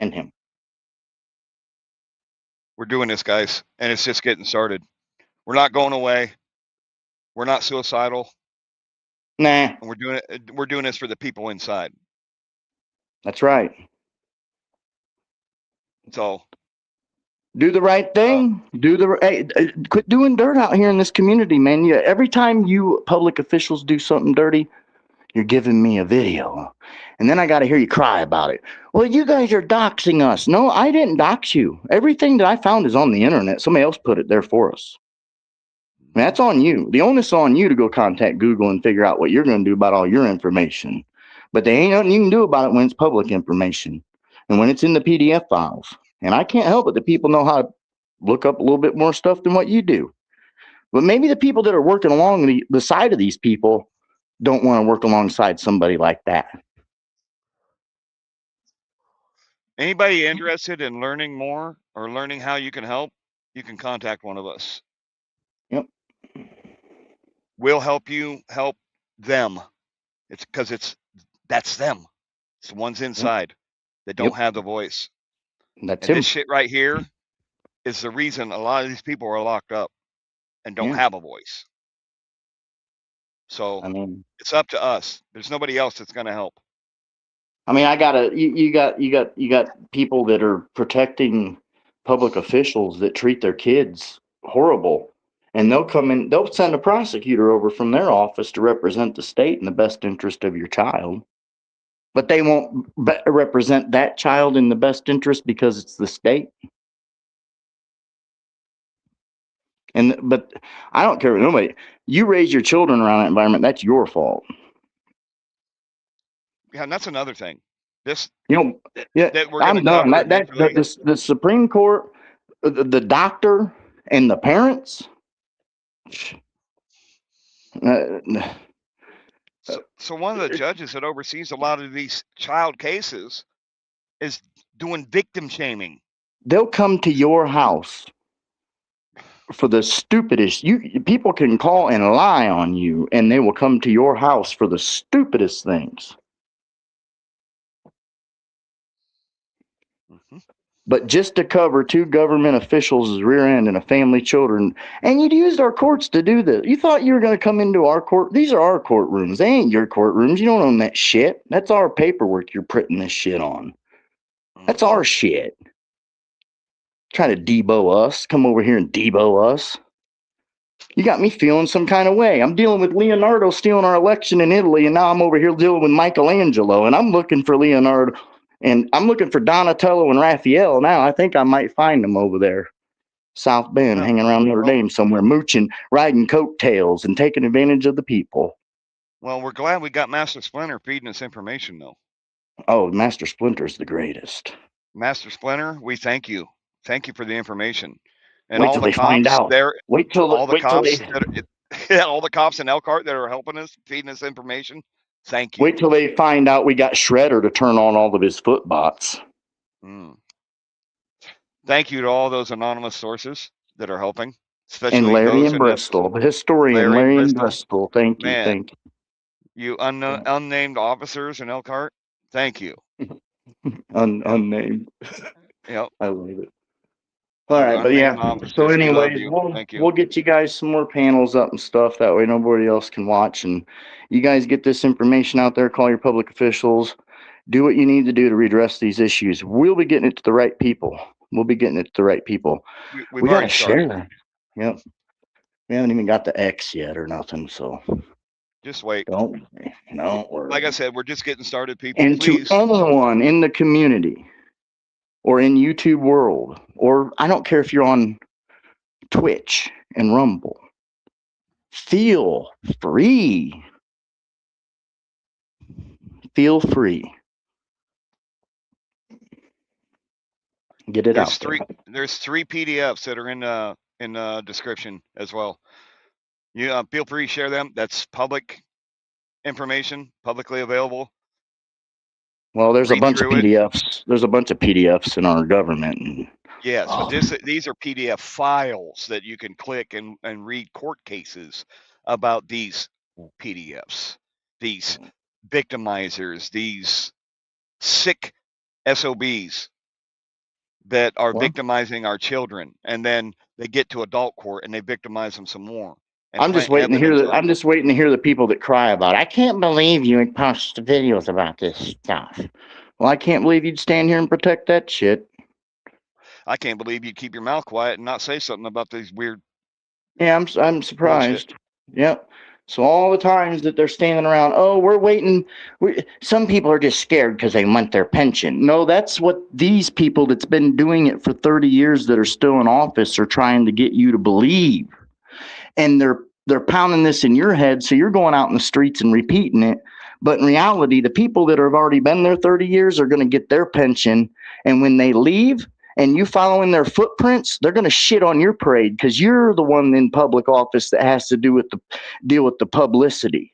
and him. We're doing this, guys, and it's just getting started. We're not going away. We're not suicidal, Nah, and we're doing this for the people inside. that's right. So Do the right thing. Quit doing dirt out here in this community, man. Every time you public officials do something dirty, you're giving me a video. And then I got to hear you cry about it. Well, you guys are doxing us. No, I didn't dox you. Everything that I found is on the internet. Somebody else put it there for us. I mean, that's on you. The onus is on you to go contact Google and figure out what you're going to do about all your information. But there ain't nothing you can do about it when it's public information and when it's in the PDF files. And I can't help it that people know how to look up a little bit more stuff than what you do. But maybe the people that are working along the side of these people don't want to work alongside somebody like that. anybody interested in learning more or learning how you can help, you can contact one of us. Yep. We'll help you help them. It's because that's them. It's the ones inside that don't Yep. have the voice. That's And him. this shit right here is the reason a lot of these people are locked up and don't Yeah. have a voice. So I mean, it's up to us. There's nobody else that's going to help. you got people that are protecting public officials that treat their kids horrible. And they'll send a prosecutor over from their office to represent the state in the best interest of your child. But they won't represent that child in the best interest because it's the state. But I don't care what nobody. You raise your children around that environment, that's your fault. Yeah, and that's another thing. This Yeah, that we're going I'm to done. cover eventually. The Supreme Court, the doctor, and the parents. So one of the judges that oversees a lot of these child cases is doing victim shaming. They'll come to your house for the stupidest. People can call and lie on you, and they will come to your house for the stupidest things. but just to cover 2 government officials' rear end and a family children. And you'd used our courts to do this. You thought you were going to come into our court. These are our courtrooms. They ain't your courtrooms. You don't own that shit. That's our paperwork you're printing this shit on. That's our shit. Try to debo us. Come over here and debo us. You got me feeling some kind of way. I'm dealing with Leonardo stealing our election in Italy, and now I'm over here dealing with Michelangelo, and I'm looking for Leonardo, and I'm looking for Donatello and Raphael now. I think I might find them over there, South Bend, hanging around Notre Dame somewhere, mooching, riding coattails, and taking advantage of the people. Well, we're glad we got Master Splinter feeding us information, though. Oh, Master Splinter's the greatest. Master Splinter, we thank you. Thank you for the information. And Wait all till the they find cops out. there, Wait till all the wait till cops they that all the cops in Elkhart that are helping us, feeding us information. Thank you. wait till they find out we got Shredder to turn on all of his foot bots. Thank you to all those anonymous sources that are helping, especially And Larry those in in Bristol, the historian Larry in Bristol. Thank you, Man, thank you unnamed officers in Elkhart. Thank you. you. Unnamed. Yep. I love it. All right, but unnamed yeah. officers, So we love anyways, you. Thank you. we'll get you guys some more panels up and stuff. That way nobody else can watch. And you guys get this information out there. Call your public officials. Do what you need to do to redress these issues. We'll be getting it to the right people. We'll be getting it to the right people. We've We got to already started. share. Yep. We haven't even got the X yet or nothing. So just wait. Don't worry. Like I said, we're just getting started, people. And Please. to anyone in the community or in YouTube world, or I don't care if you're on Twitch and Rumble, feel free. Feel free. Get it out there. There's 3 PDFs that are in the description as well. You feel free to share them. That's public information, publicly available. Well, there's a bunch of PDFs. There's a bunch of PDFs in our government. And, yes, but these are PDF files that you can click and read court cases about these PDFs, these victimizers, these sick SOBs that are victimizing our children, and then they get to adult court and they victimize them some more. I'm just waiting to hear I'm just waiting to hear the people that cry about it. I can't believe you would post videos about this stuff. Well, I can't believe you'd stand here and protect that shit. I can't believe you'd keep your mouth quiet and not say something about these weird. Yeah, I'm surprised. Yep. So all the times that they're standing around, oh, we're waiting. Some people are just scared because they want their pension. No, that's what these people that's been doing it for 30 years that are still in office are trying to get you to believe. And they're pounding this in your head, so you're going out in the streets and repeating it. But in reality, the people that have already been there 30 years are going to get their pension. And when they leave and you follow in their footprints, they're going to shit on your parade because you're the one in public office that has to deal with the publicity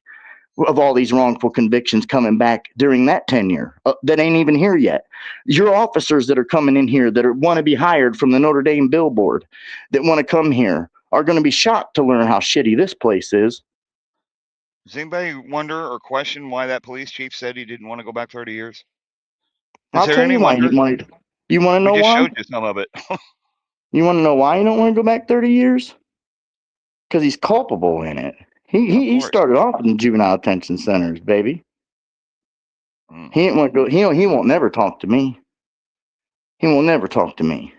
of all these wrongful convictions coming back during that tenure that ain't even here yet. Your officers that are coming in here that want to be hired from the Notre Dame billboard that want to come here are going to be shocked to learn how shitty this place is. Does anybody wonder or question why that police chief said he didn't want to go back 30 years? I'll tell you why. You want to know why? We just showed you some of it. You want to know why you don't want to go back 30 years? Because he's culpable in it. He started off in juvenile detention centers, baby. He didn't want to go. He won't never talk to me. He won't never talk to me.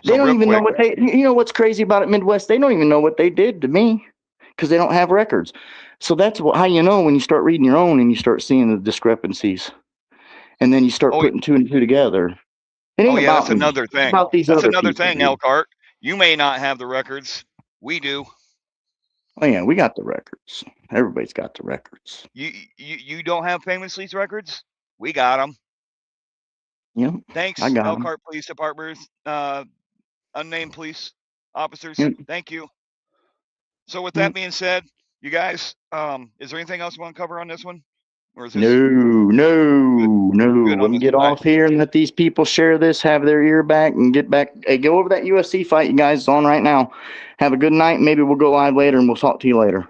They don't even know what they. You know what's crazy about it, Midwest? They don't even know what they did to me because they don't have records. So that's how you know when you start reading your own and you start seeing the discrepancies, and then you start putting 2 and 2 together. It ain't about that's another thing. About these that's other another people, thing, Elkhart. You may not have the records. We do. Oh yeah, we got the records. Everybody's got the records. You don't have Famously's records? We got them. Yep. Thanks, I got Elkhart Police Department, unnamed police officers. Yep. Thank you. So with that being said, you guys, is there anything else you want to cover on this one? Or is this No. Let me get off here and let these people share this, have their ear back, and get back. Hey, go over that UFC fight you guys is on right now. Have a good night. Maybe we'll go live later and we'll talk to you later.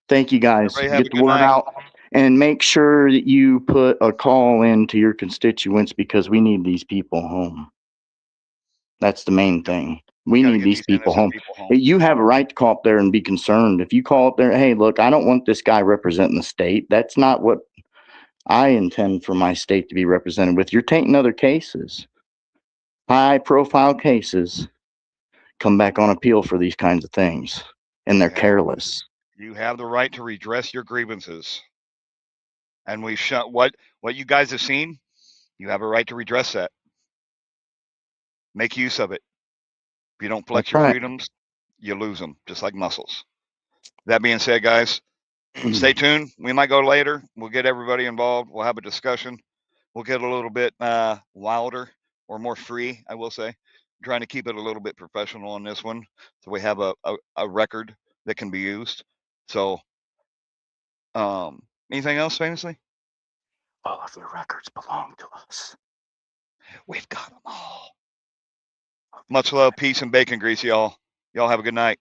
Thank you guys. Get the word out and make sure that you put a call in to your constituents because we need these people home. That's the main thing. We Gotta need get these these people innocent home. people home. You have a right to call up there and be concerned. If you call up there, hey, look, I don't want this guy representing the state. That's not what I intend for my state to be represented with. You're taking other cases, high profile cases, come back on appeal for these kinds of things, and they're careless. You have the right to redress your grievances. And we shut what you guys have seen, you have a right to redress that. Make use of it. If you don't flex That's your right. freedoms, you lose them, just like muscles. That being said, guys, stay tuned. We might go later. We'll get everybody involved. We'll have a discussion. We'll get a little bit wilder or more free, I will say. I'm trying to keep it a little bit professional on this one, so we have a record that can be used. So, anything else, famously? All of your records belong to us. We've got them all. Much love, peace, and bacon grease, y'all. Y'all have a good night.